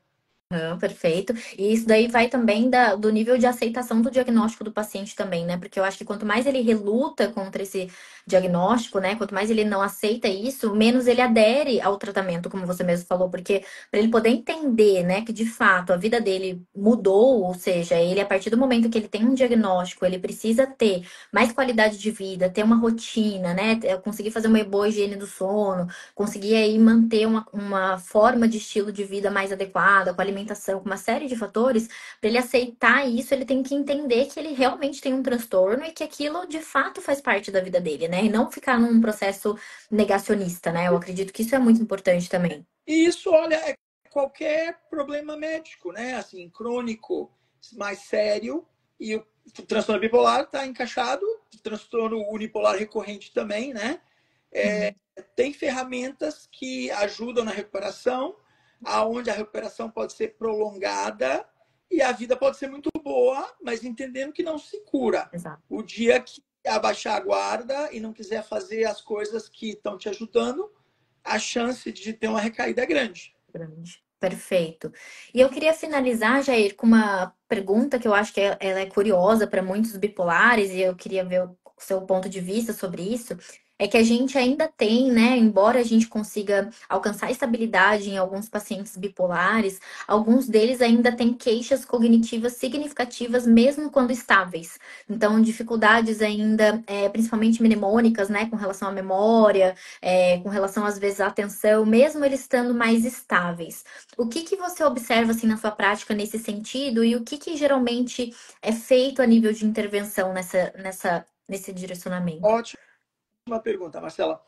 Aham, perfeito. E isso daí vai também do nível de aceitação do diagnóstico do paciente também, né? Porque eu acho que quanto mais ele reluta contra esse diagnóstico, né? Quanto mais ele não aceita isso, menos ele adere ao tratamento, como você mesmo falou, porque para ele poder entender, né, que de fato a vida dele mudou, ou seja, ele a partir do momento que ele tem um diagnóstico, ele precisa ter mais qualidade de vida, ter uma rotina, né? Conseguir fazer uma boa higiene do sono, conseguir aí manter uma forma de estilo de vida mais adequada, com alimentação, com uma série de fatores, para ele aceitar isso, ele tem que entender que ele realmente tem um transtorno e que aquilo de fato faz parte da vida dele, né? E não ficar num processo negacionista, né? Eu acredito que isso é muito importante também. E isso, olha, é qualquer problema médico, né? Assim, crônico, mais sério, e o transtorno bipolar está encaixado, transtorno unipolar recorrente também, né? Uhum, Tem ferramentas que ajudam na recuperação, aonde a recuperação pode ser prolongada e a vida pode ser muito boa, mas entendendo que não se cura. exato. O dia que abaixar a guarda e não quiser fazer as coisas que estão te ajudando, a chance de ter uma recaída é grande. Grande. Perfeito. E eu queria finalizar, Jair, com uma pergunta que eu acho que ela é curiosa para muitos bipolares, e eu queria ver o seu ponto de vista sobre isso. É que a gente ainda tem, né, embora a gente consiga alcançar estabilidade em alguns pacientes bipolares, alguns deles ainda têm queixas cognitivas significativas, mesmo quando estáveis. Então, dificuldades ainda, principalmente mnemônicas, né, com relação à memória, com relação às vezes à atenção, mesmo eles estando mais estáveis. O que que você observa assim na sua prática nesse sentido e o que que geralmente é feito a nível de intervenção nesse direcionamento? Ótima pergunta, Marcela.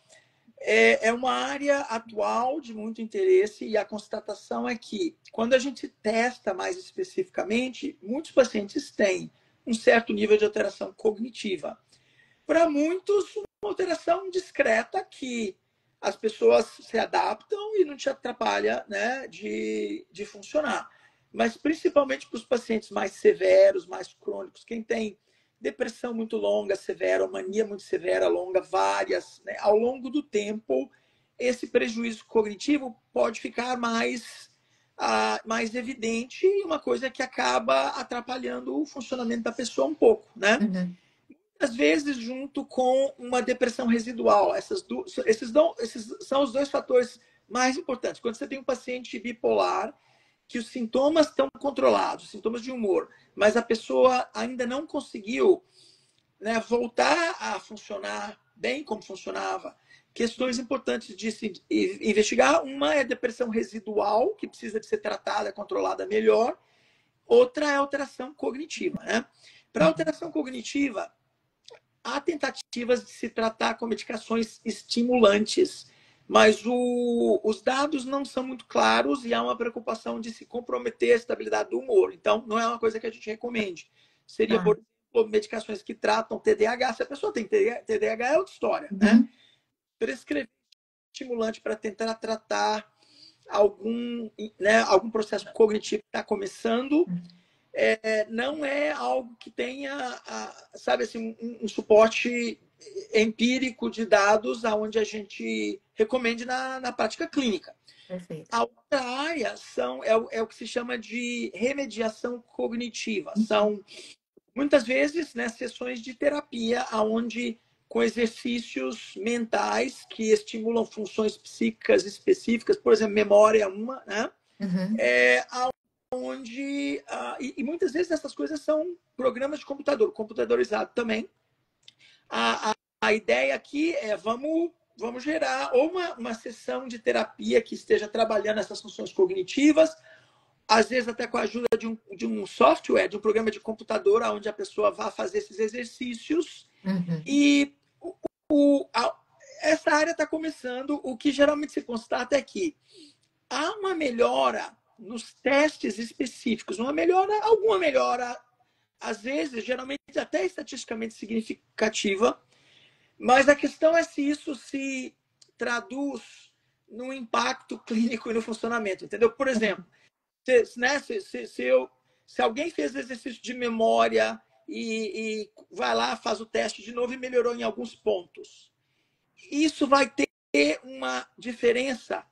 É uma área atual de muito interesse e a constatação é que, quando a gente testa mais especificamente, muitos pacientes têm um certo nível de alteração cognitiva. Para muitos, uma alteração discreta que as pessoas se adaptam e não te atrapalha, né, de funcionar. Mas principalmente para os pacientes mais severos, mais crônicos, quem tem depressão muito longa, severa, mania muito severa, longa, várias, né, ao longo do tempo, esse prejuízo cognitivo pode ficar mais evidente e uma coisa que acaba atrapalhando o funcionamento da pessoa um pouco, né? Uhum, Às vezes junto com uma depressão residual. Esses são os dois fatores mais importantes. Quando você tem um paciente bipolar, que os sintomas estão controlados, sintomas de humor, mas a pessoa ainda não conseguiu, né, voltar a funcionar bem como funcionava. Questões importantes de se investigar: uma é a depressão residual, que precisa de ser tratada, controlada melhor. Outra é a alteração cognitiva, né? Para uhum, alteração cognitiva, há tentativas de se tratar com medicações estimulantes, mas os dados não são muito claros e há uma preocupação de se comprometer a estabilidade do humor. Então, não é uma coisa que a gente recomende. Seria, tá. por exemplo, medicações que tratam TDAH. Se a pessoa tem TDAH, é outra história, né? Uhum, Prescrever estimulante para tentar tratar algum processo cognitivo que está começando, não é algo que tenha, sabe assim, um suporte empírico de dados aonde a gente recomende na prática clínica. perfeito. A outra área é o que se chama de remediação cognitiva. São, muitas vezes, né, sessões de terapia onde, com exercícios mentais que estimulam funções psíquicas específicas, por exemplo, memória é uma, né? Uhum, É, onde e muitas vezes essas coisas são programas de computador, computadorizado também, a ideia aqui é vamos gerar ou uma sessão de terapia que esteja trabalhando essas funções cognitivas, às vezes até com a ajuda de um software, de um programa de computador, onde a pessoa vai fazer esses exercícios. E essa área está começando. O que geralmente se constata é que há uma melhora nos testes específicos, alguma melhora, às vezes, geralmente até estatisticamente significativa, mas a questão é se isso se traduz no impacto clínico e no funcionamento, entendeu? Por exemplo, se alguém fez exercício de memória e vai lá, faz o teste de novo e melhorou em alguns pontos, isso vai ter uma diferença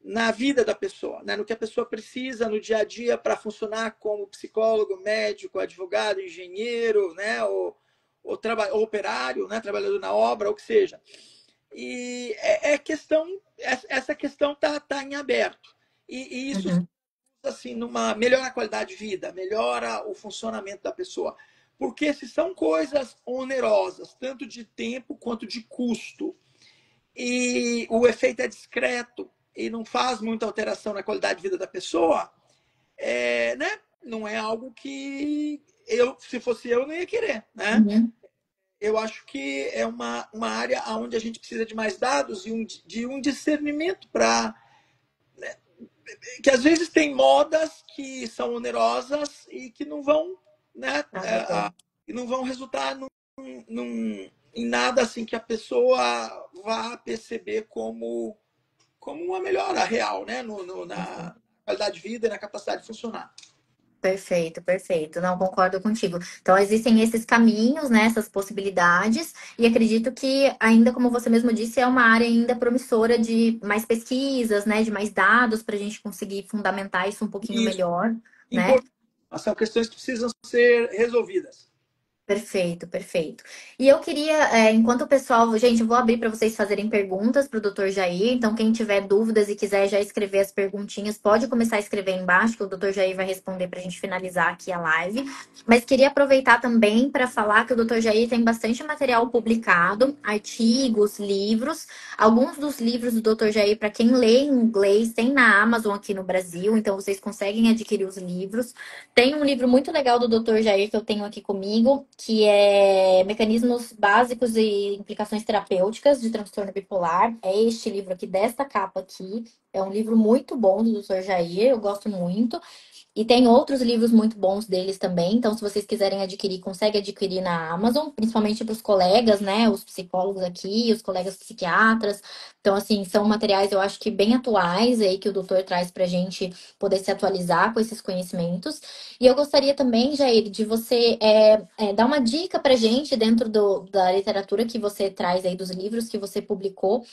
na vida da pessoa, né? No que a pessoa precisa no dia a dia para funcionar como psicólogo, médico, advogado, engenheiro, né? ou operário, né? Trabalhador na obra, ou que seja. E essa questão tá em aberto. E isso, assim, melhora a qualidade de vida, melhora o funcionamento da pessoa. Porque se são coisas onerosas, tanto de tempo quanto de custo, e o efeito é discreto e não faz muita alteração na qualidade de vida da pessoa, né? Não é algo que se fosse eu, não ia querer, né? Eu acho que é uma área onde a gente precisa de mais dados e de um discernimento para, né? Que às vezes tem modas que são onerosas e que não vão, né? Não vão resultar em nada assim que a pessoa vá perceber como uma melhora real, né? Na qualidade de vida e na capacidade de funcionar. Perfeito, perfeito. Não, concordo contigo. Então, existem esses caminhos, né, essas possibilidades, e acredito que, ainda como você mesmo disse, é uma área ainda promissora de mais pesquisas, né, de mais dados para a gente conseguir fundamentar isso um pouquinho Isso, melhor, né? importante. São questões que precisam ser resolvidas. Perfeito, perfeito. E eu queria, enquanto o pessoal, gente, eu vou abrir para vocês fazerem perguntas para o Dr. Jair. Então, quem tiver dúvidas e quiser já escrever as perguntinhas, pode começar a escrever aí embaixo, que o Dr. Jair vai responder para a gente finalizar aqui a live. Mas queria aproveitar também para falar que o Dr. Jair tem bastante material publicado, artigos, livros. Alguns dos livros do Dr. Jair, para quem lê em inglês, tem na Amazon aqui no Brasil, então vocês conseguem adquirir os livros. Tem um livro muito legal do Dr. Jair que eu tenho aqui comigo, que é Mecanismos Básicos e Implicações Terapêuticas de Transtorno Bipolar. É este livro aqui, desta capa aqui. É um livro muito bom do Dr. Jair, eu gosto muito. E tem outros livros muito bons deles também. Então, se vocês quiserem adquirir, consegue adquirir na Amazon, principalmente para os colegas, né? Os psicólogos aqui, os colegas psiquiatras. Então, assim, são materiais, eu acho que bem atuais aí que o doutor traz para a gente poder se atualizar com esses conhecimentos. E eu gostaria também, Jair, de você dar uma dica para a gente dentro da literatura que você traz aí, dos livros que você publicou.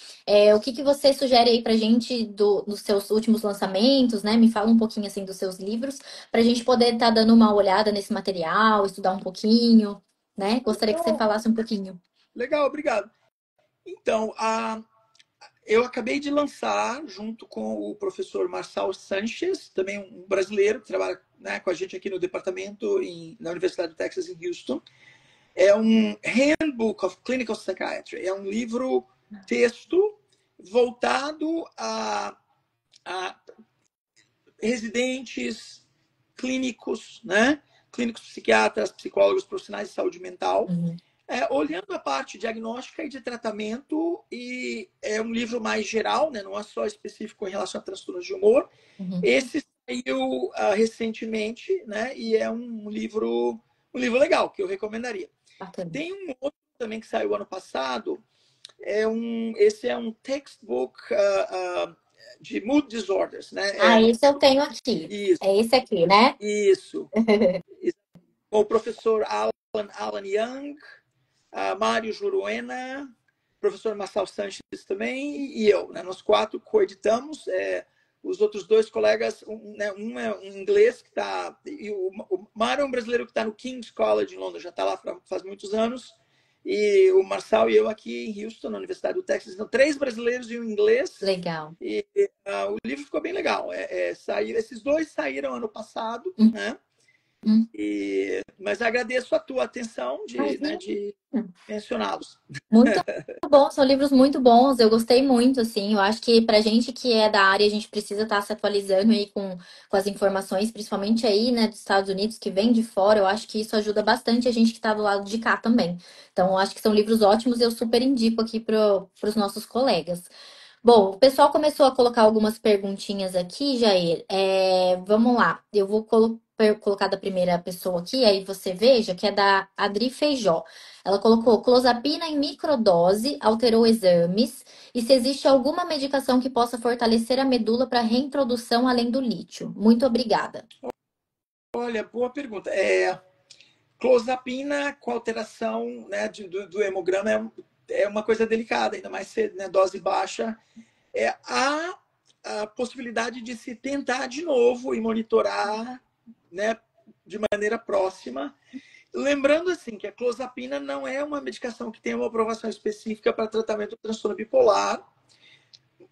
O que você sugere aí para a gente dos seus últimos lançamentos, né? Me fala um pouquinho assim dos seus livros, para a gente poder estar dando uma olhada nesse material, estudar um pouquinho, né? Gostaria que você Legal, falasse um pouquinho. legal, obrigado. Então, eu acabei de lançar, junto com o professor Marçal Sanches, também um brasileiro que trabalha, né, com a gente aqui no departamento na Universidade do Texas, em Houston. É um Handbook of Clinical Psychiatry. É um livro-texto voltado a residentes, clínicos, né? Clínicos psiquiatras, psicólogos, profissionais de saúde mental, olhando a parte diagnóstica e de tratamento, e é um livro mais geral, né? Não é só específico em relação a transtornos de humor. Esse saiu recentemente, né? E é um livro legal, que eu recomendaria. Bacana. Tem um outro também que saiu ano passado, esse é um textbook de mood disorders, né? Esse eu tenho aqui. Isso, É esse aqui, né? isso. Com o professor Alan Young, Mário Juruena, professor Marçal Sanches também, e eu, né? Nós quatro coeditamos. Os outros dois colegas, né, um é um inglês que está, e o Mário é um brasileiro que está no King's College em Londres, já está lá faz muitos anos, e o Marçal e eu aqui em Houston, na Universidade do Texas. Então, 3 brasileiros e um inglês. Legal. E o livro ficou bem legal. Esses dois saíram ano passado, né? Hum, Mas agradeço a tua atenção imagina. de mencioná-los. Muito bom, são livros muito bons, eu gostei muito, assim, eu acho que pra gente que é da área, a gente precisa estar se atualizando aí com as informações, principalmente aí, né, dos Estados Unidos, que vem de fora, eu acho que isso ajuda bastante a gente que tá do lado de cá também. Então, eu acho que são livros ótimos e eu super indico aqui pros nossos colegas. Bom, o pessoal começou a colocar algumas perguntinhas aqui, Jair. Vamos lá, eu vou colocar da primeira pessoa aqui, aí você veja, que é da Adri Feijó. Ela colocou clozapina em microdose, alterou exames, e se existe alguma medicação que possa fortalecer a medula para reintrodução além do lítio. Muito obrigada. Olha, boa pergunta. Clozapina com alteração, né, do hemograma é uma coisa delicada, ainda mais se né, dose baixa. Há a possibilidade de se tentar de novo e monitorar, né, de maneira próxima. Lembrando assim que a clozapina não é uma medicação que tem uma aprovação específica para tratamento do transtorno bipolar.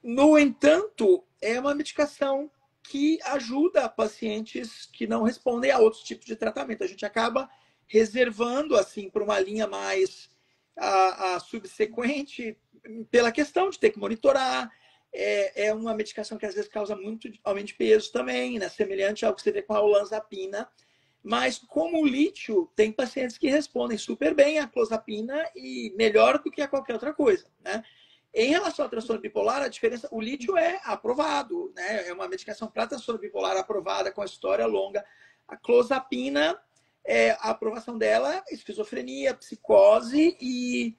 No entanto, é uma medicação que ajuda pacientes que não respondem a outros tipos de tratamento. A gente acaba reservando assim para uma linha mais a subsequente pela questão de ter que monitorar. É uma medicação que às vezes causa muito aumento de peso também, né? Semelhante ao que você vê com a olanzapina. Mas como o lítio, tem pacientes que respondem super bem à clozapina e melhor do que a qualquer outra coisa, né? Em relação ao transtorno bipolar, a diferença, o lítio é aprovado, né? É uma medicação para transtorno bipolar aprovada com a história longa. A clozapina, a aprovação dela, esquizofrenia, psicose e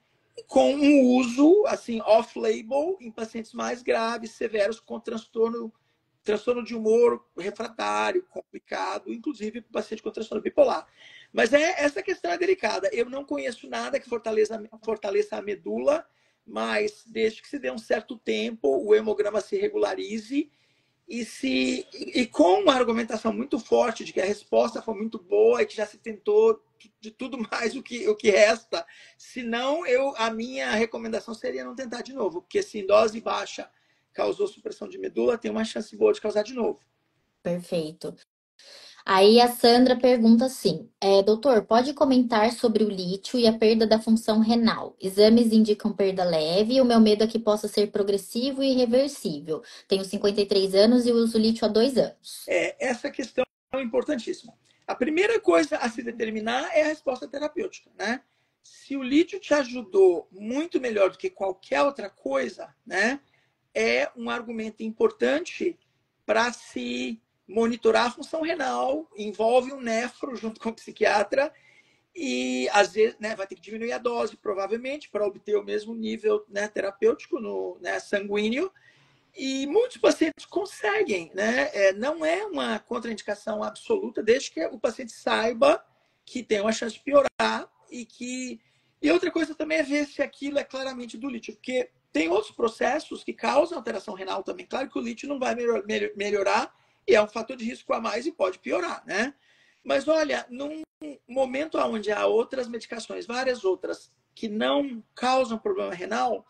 com um uso assim off-label em pacientes mais graves, severos com transtorno de humor refratário, complicado, inclusive para o paciente com transtorno bipolar. Mas essa questão é delicada. Eu não conheço nada que fortaleça a medula, mas desde que se dê um certo tempo, o hemograma se regularize e com uma argumentação muito forte de que a resposta foi muito boa e que já se tentou de tudo mais o que resta, senão a minha recomendação seria não tentar de novo, porque se em dose baixa causou supressão de medula, tem uma chance boa de causar de novo. Perfeito. Aí a Sandra pergunta assim: doutor, pode comentar sobre o lítio e a perda da função renal? Exames indicam perda leve e o meu medo é que possa ser progressivo e irreversível. Tenho 53 anos e uso lítio há 2 anos. Essa questão é importantíssima. A primeira coisa a se determinar é a resposta terapêutica, né? Se o lítio te ajudou muito melhor do que qualquer outra coisa, né? É um argumento importante para se monitorar a função renal, envolve um nefro junto com o psiquiatra e às vezes né, vai ter que diminuir a dose, provavelmente, para obter o mesmo nível né, terapêutico sanguíneo. E muitos pacientes conseguem, né? Não é uma contraindicação absoluta, desde que o paciente saiba que tem uma chance de piorar e que. E outra coisa também é ver se aquilo é claramente do lítio, porque tem outros processos que causam alteração renal também. Claro que o lítio não vai melhorar e é um fator de risco a mais e pode piorar, né? Mas olha, num momento onde há outras medicações, várias outras, que não causam problema renal,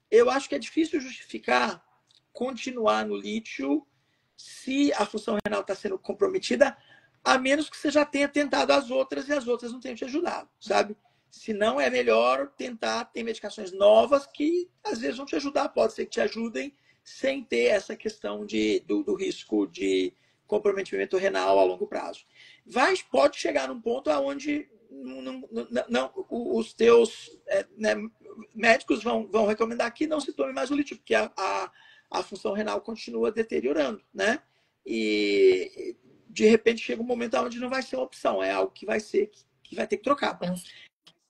eu acho que é difícil justificar continuar no lítio se a função renal está sendo comprometida, a menos que você já tenha tentado as outras e as outras não tenham te ajudado, sabe? Se não, é melhor tentar. Tem medicações novas que às vezes vão te ajudar, pode ser que te ajudem sem ter essa questão do risco de comprometimento renal a longo prazo. Pode chegar num ponto onde os teus né, médicos vão recomendar que não se tome mais o lítio, porque a função renal continua deteriorando, né? E de repente chega um momento onde não vai ser uma opção, é algo que vai ter que trocar.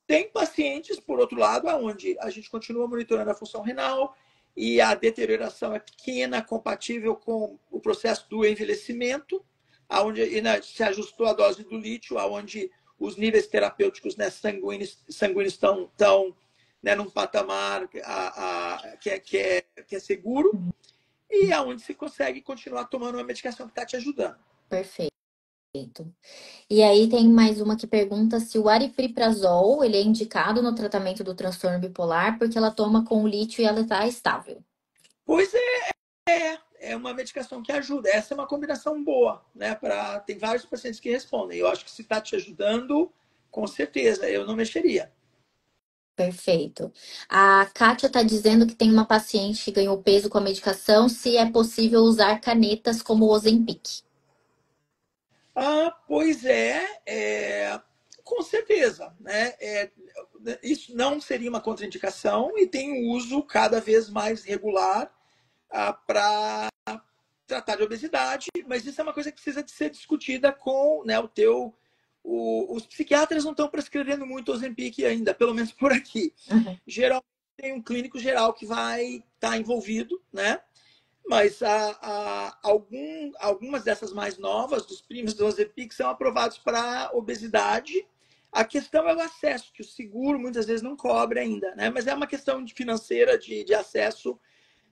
Tem pacientes, por outro lado, onde a gente continua monitorando a função renal e a deterioração é pequena, compatível com o processo do envelhecimento, onde se ajustou a dose do lítio, onde os níveis terapêuticos né, sanguíneos estão né, num patamar que é seguro e aonde se consegue continuar tomando uma medicação que está te ajudando. Perfeito. E aí tem mais uma que pergunta se o aripiprazol ele é indicado no tratamento do transtorno bipolar porque ela toma com o lítio e ela está estável. Pois é, é uma medicação que ajuda. Essa é uma combinação boa, né? Tem vários pacientes que respondem. Eu acho que se está te ajudando, com certeza, eu não mexeria. Perfeito. A Kátia está dizendo que tem uma paciente que ganhou peso com a medicação, se é possível usar canetas como o Ozempic. Pois com certeza, né? Isso não seria uma contraindicação e tem um uso cada vez mais regular para tratar de obesidade, mas isso é uma coisa que precisa de ser discutida com, né, os psiquiatras não estão prescrevendo muito Ozempic ainda, pelo menos por aqui. Uhum. Geralmente tem um clínico geral que vai estar envolvido, né? Mas algumas dessas mais novas, dos primos do Ozempic, são aprovados para obesidade. A questão é o acesso, que o seguro muitas vezes não cobre ainda, né? Mas é uma questão financeira de acesso.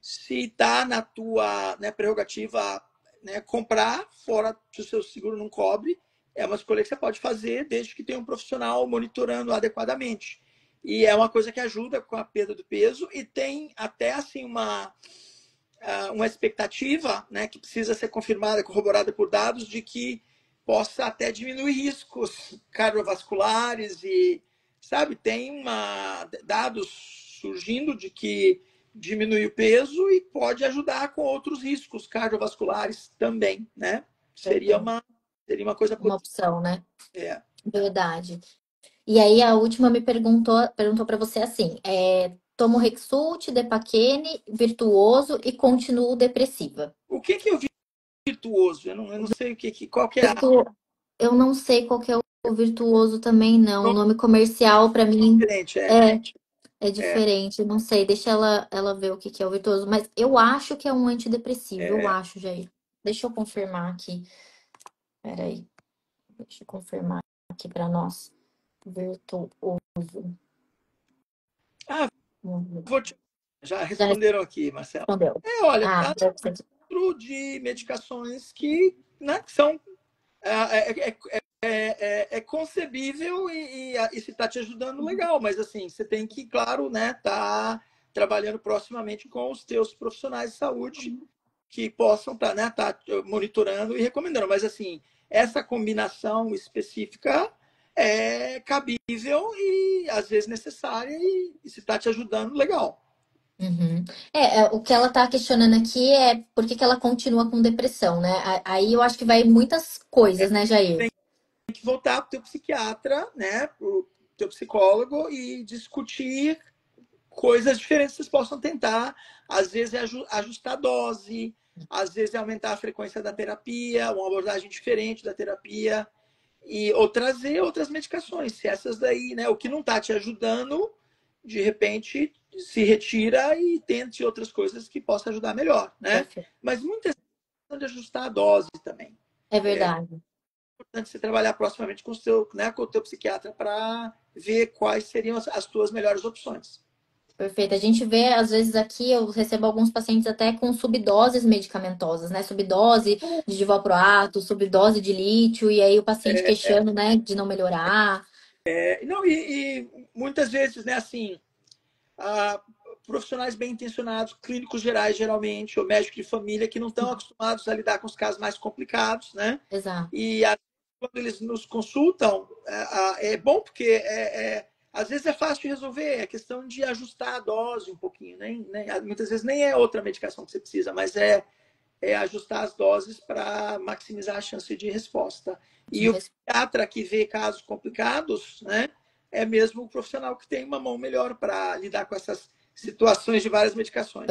Se está na tua, né, prerrogativa, né, comprar, fora se o seu seguro não cobre, é uma escolha que você pode fazer desde que tenha um profissional monitorando adequadamente. E é uma coisa que ajuda com a perda do peso e tem até assim uma expectativa, né, que precisa ser confirmada, corroborada por dados, de que possa até diminuir riscos cardiovasculares e, sabe, tem dados surgindo de que diminui o peso e pode ajudar com outros riscos cardiovasculares também, né? Seria Perfeito. uma coisa Uma positiva. opção, né? É. Verdade. E aí a última me perguntou para você assim, tomo Rexult, Depaquene, Virtuoso e continuo depressiva. O que é o virtuoso? Eu não sei qual que é Virtu... Eu não sei qual que é o Virtuoso também, não. O nome comercial para mim diferente. é diferente. Não sei, deixa ela ver o que que é o Virtuoso. Mas eu acho que é um antidepressivo, eu acho, Jair. Deixa eu confirmar aqui. Peraí, deixa eu confirmar aqui para nós. Virtuoso. Ah, Vamos ver. vou te... Já Já responderam aqui, Marcelo. respondeu. Olha, Ah, tá deve ser. dentro de medicações que, né, que são é concebível e se está te ajudando, legal. Mas assim, você tem que, claro, né, tá trabalhando proximamente com os teus profissionais de saúde que possam estar, né, tá monitorando e recomendando. Mas assim, essa combinação específica é cabível e às vezes necessária e se está te ajudando, legal. Uhum. O que ela tá questionando aqui é por que que ela continua com depressão, né? Aí eu acho que vai muitas coisas, né, Jair? Tem que voltar para o teu psiquiatra, né, para o teu psicólogo e discutir coisas diferentes que vocês possam tentar. Às vezes é ajustar a dose, às vezes é aumentar a frequência da terapia, uma abordagem diferente da terapia, ou trazer outras medicações. Se essas daí, né, o que não está te ajudando, de repente se retira e tente outras coisas que possam ajudar melhor, né? Perfeito. Mas muitas vezes de ajustar a dose também. É verdade. É importante você trabalhar proximamente com né, com o teu psiquiatra para ver quais seriam as tuas melhores opções. Perfeito. A gente vê, às vezes aqui, eu recebo alguns pacientes até com subdoses medicamentosas, né? Subdose de divalproato, subdose de lítio, e aí o paciente queixando, né, de não melhorar. Não, muitas vezes, né, assim, ah, profissionais bem intencionados, clínicos gerais, geralmente, ou médicos de família, que não estão acostumados a lidar com os casos mais complicados, né? Exato. E quando eles nos consultam, é bom porque às vezes é fácil de resolver, é questão de ajustar a dose um pouquinho, né? Muitas vezes nem é outra medicação que você precisa, mas é ajustar as doses para maximizar a chance de resposta. De E o psiquiatra que vê casos complicados, né, é mesmo o profissional que tem uma mão melhor para lidar com essas situações de várias medicações.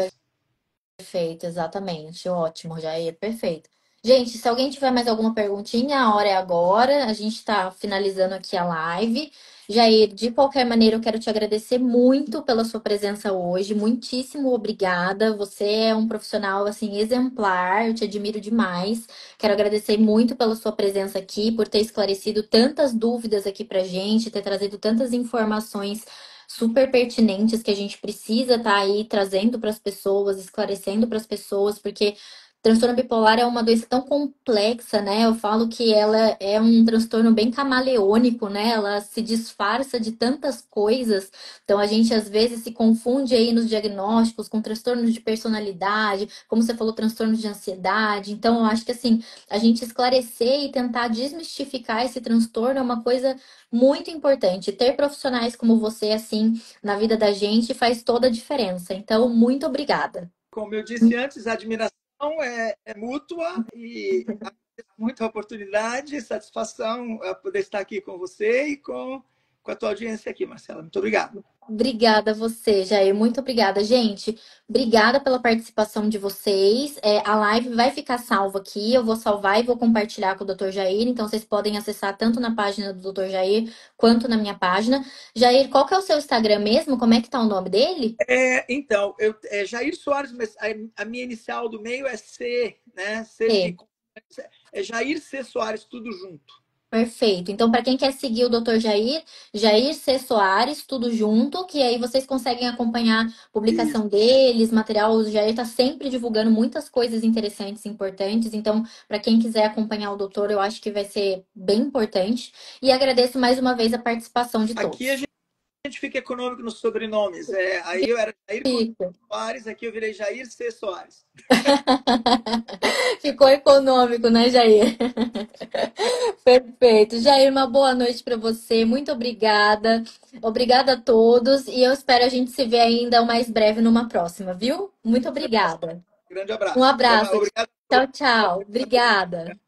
Perfeito, exatamente. Ótimo, Jair, perfeito. Gente, se alguém tiver mais alguma perguntinha, a hora é agora. A gente está finalizando aqui a live. Jair, de qualquer maneira, eu quero te agradecer muito pela sua presença hoje. Muitíssimo obrigada. Você é um profissional assim exemplar. Eu te admiro demais. Quero agradecer muito pela sua presença aqui, por ter esclarecido tantas dúvidas aqui pra gente, ter trazido tantas informações super pertinentes que a gente precisa estar aí trazendo para as pessoas, esclarecendo para as pessoas, porque transtorno bipolar é uma doença tão complexa, né? Eu falo que ela é um transtorno bem camaleônico, né? Ela se disfarça de tantas coisas. Então a gente às vezes se confunde aí nos diagnósticos com transtornos de personalidade, como você falou, transtornos de ansiedade. Então eu acho que assim, a gente esclarecer e tentar desmistificar esse transtorno é uma coisa muito importante. Ter profissionais como você assim na vida da gente faz toda a diferença. Então, muito obrigada. Como eu disse antes, a admiração é mútua e agradeço muito a oportunidade, satisfação poder estar aqui com você e com a tua audiência aqui, Marcela. Muito obrigado. Obrigada a você, Jair. Muito obrigada, gente. Obrigada pela participação de vocês. A live vai ficar salva aqui. Eu vou salvar e vou compartilhar com o Dr. Jair. Então, vocês podem acessar tanto na página do Dr. Jair quanto na minha página. Jair, qual que é o seu Instagram mesmo? Como é que tá o nome dele? Então, Jair Soares, mas a minha inicial do meio é C, né? É. É Jair C. Soares, tudo junto. Perfeito. Então, para quem quer seguir o Dr. Jair, Jair C. Soares, tudo junto, que aí vocês conseguem acompanhar a Isso. publicação deles, material. O Jair está sempre divulgando muitas coisas interessantes e importantes. Então, para quem quiser acompanhar o doutor, eu acho que vai ser bem importante. E agradeço mais uma vez a participação de Aqui a todos. gente fica econômico nos sobrenomes. Aí eu era Jair Fica. Soares, aqui eu virei Jair C. Soares. Ficou econômico, né, Jair? Perfeito. Jair, uma boa noite para você. Muito obrigada. Obrigada a todos. E eu espero a gente se ver ainda o mais breve numa próxima, viu? Muito Com certeza. obrigada. Grande Um abraço. Até mais. abraço. Obrigado. Tchau, tchau. Obrigada.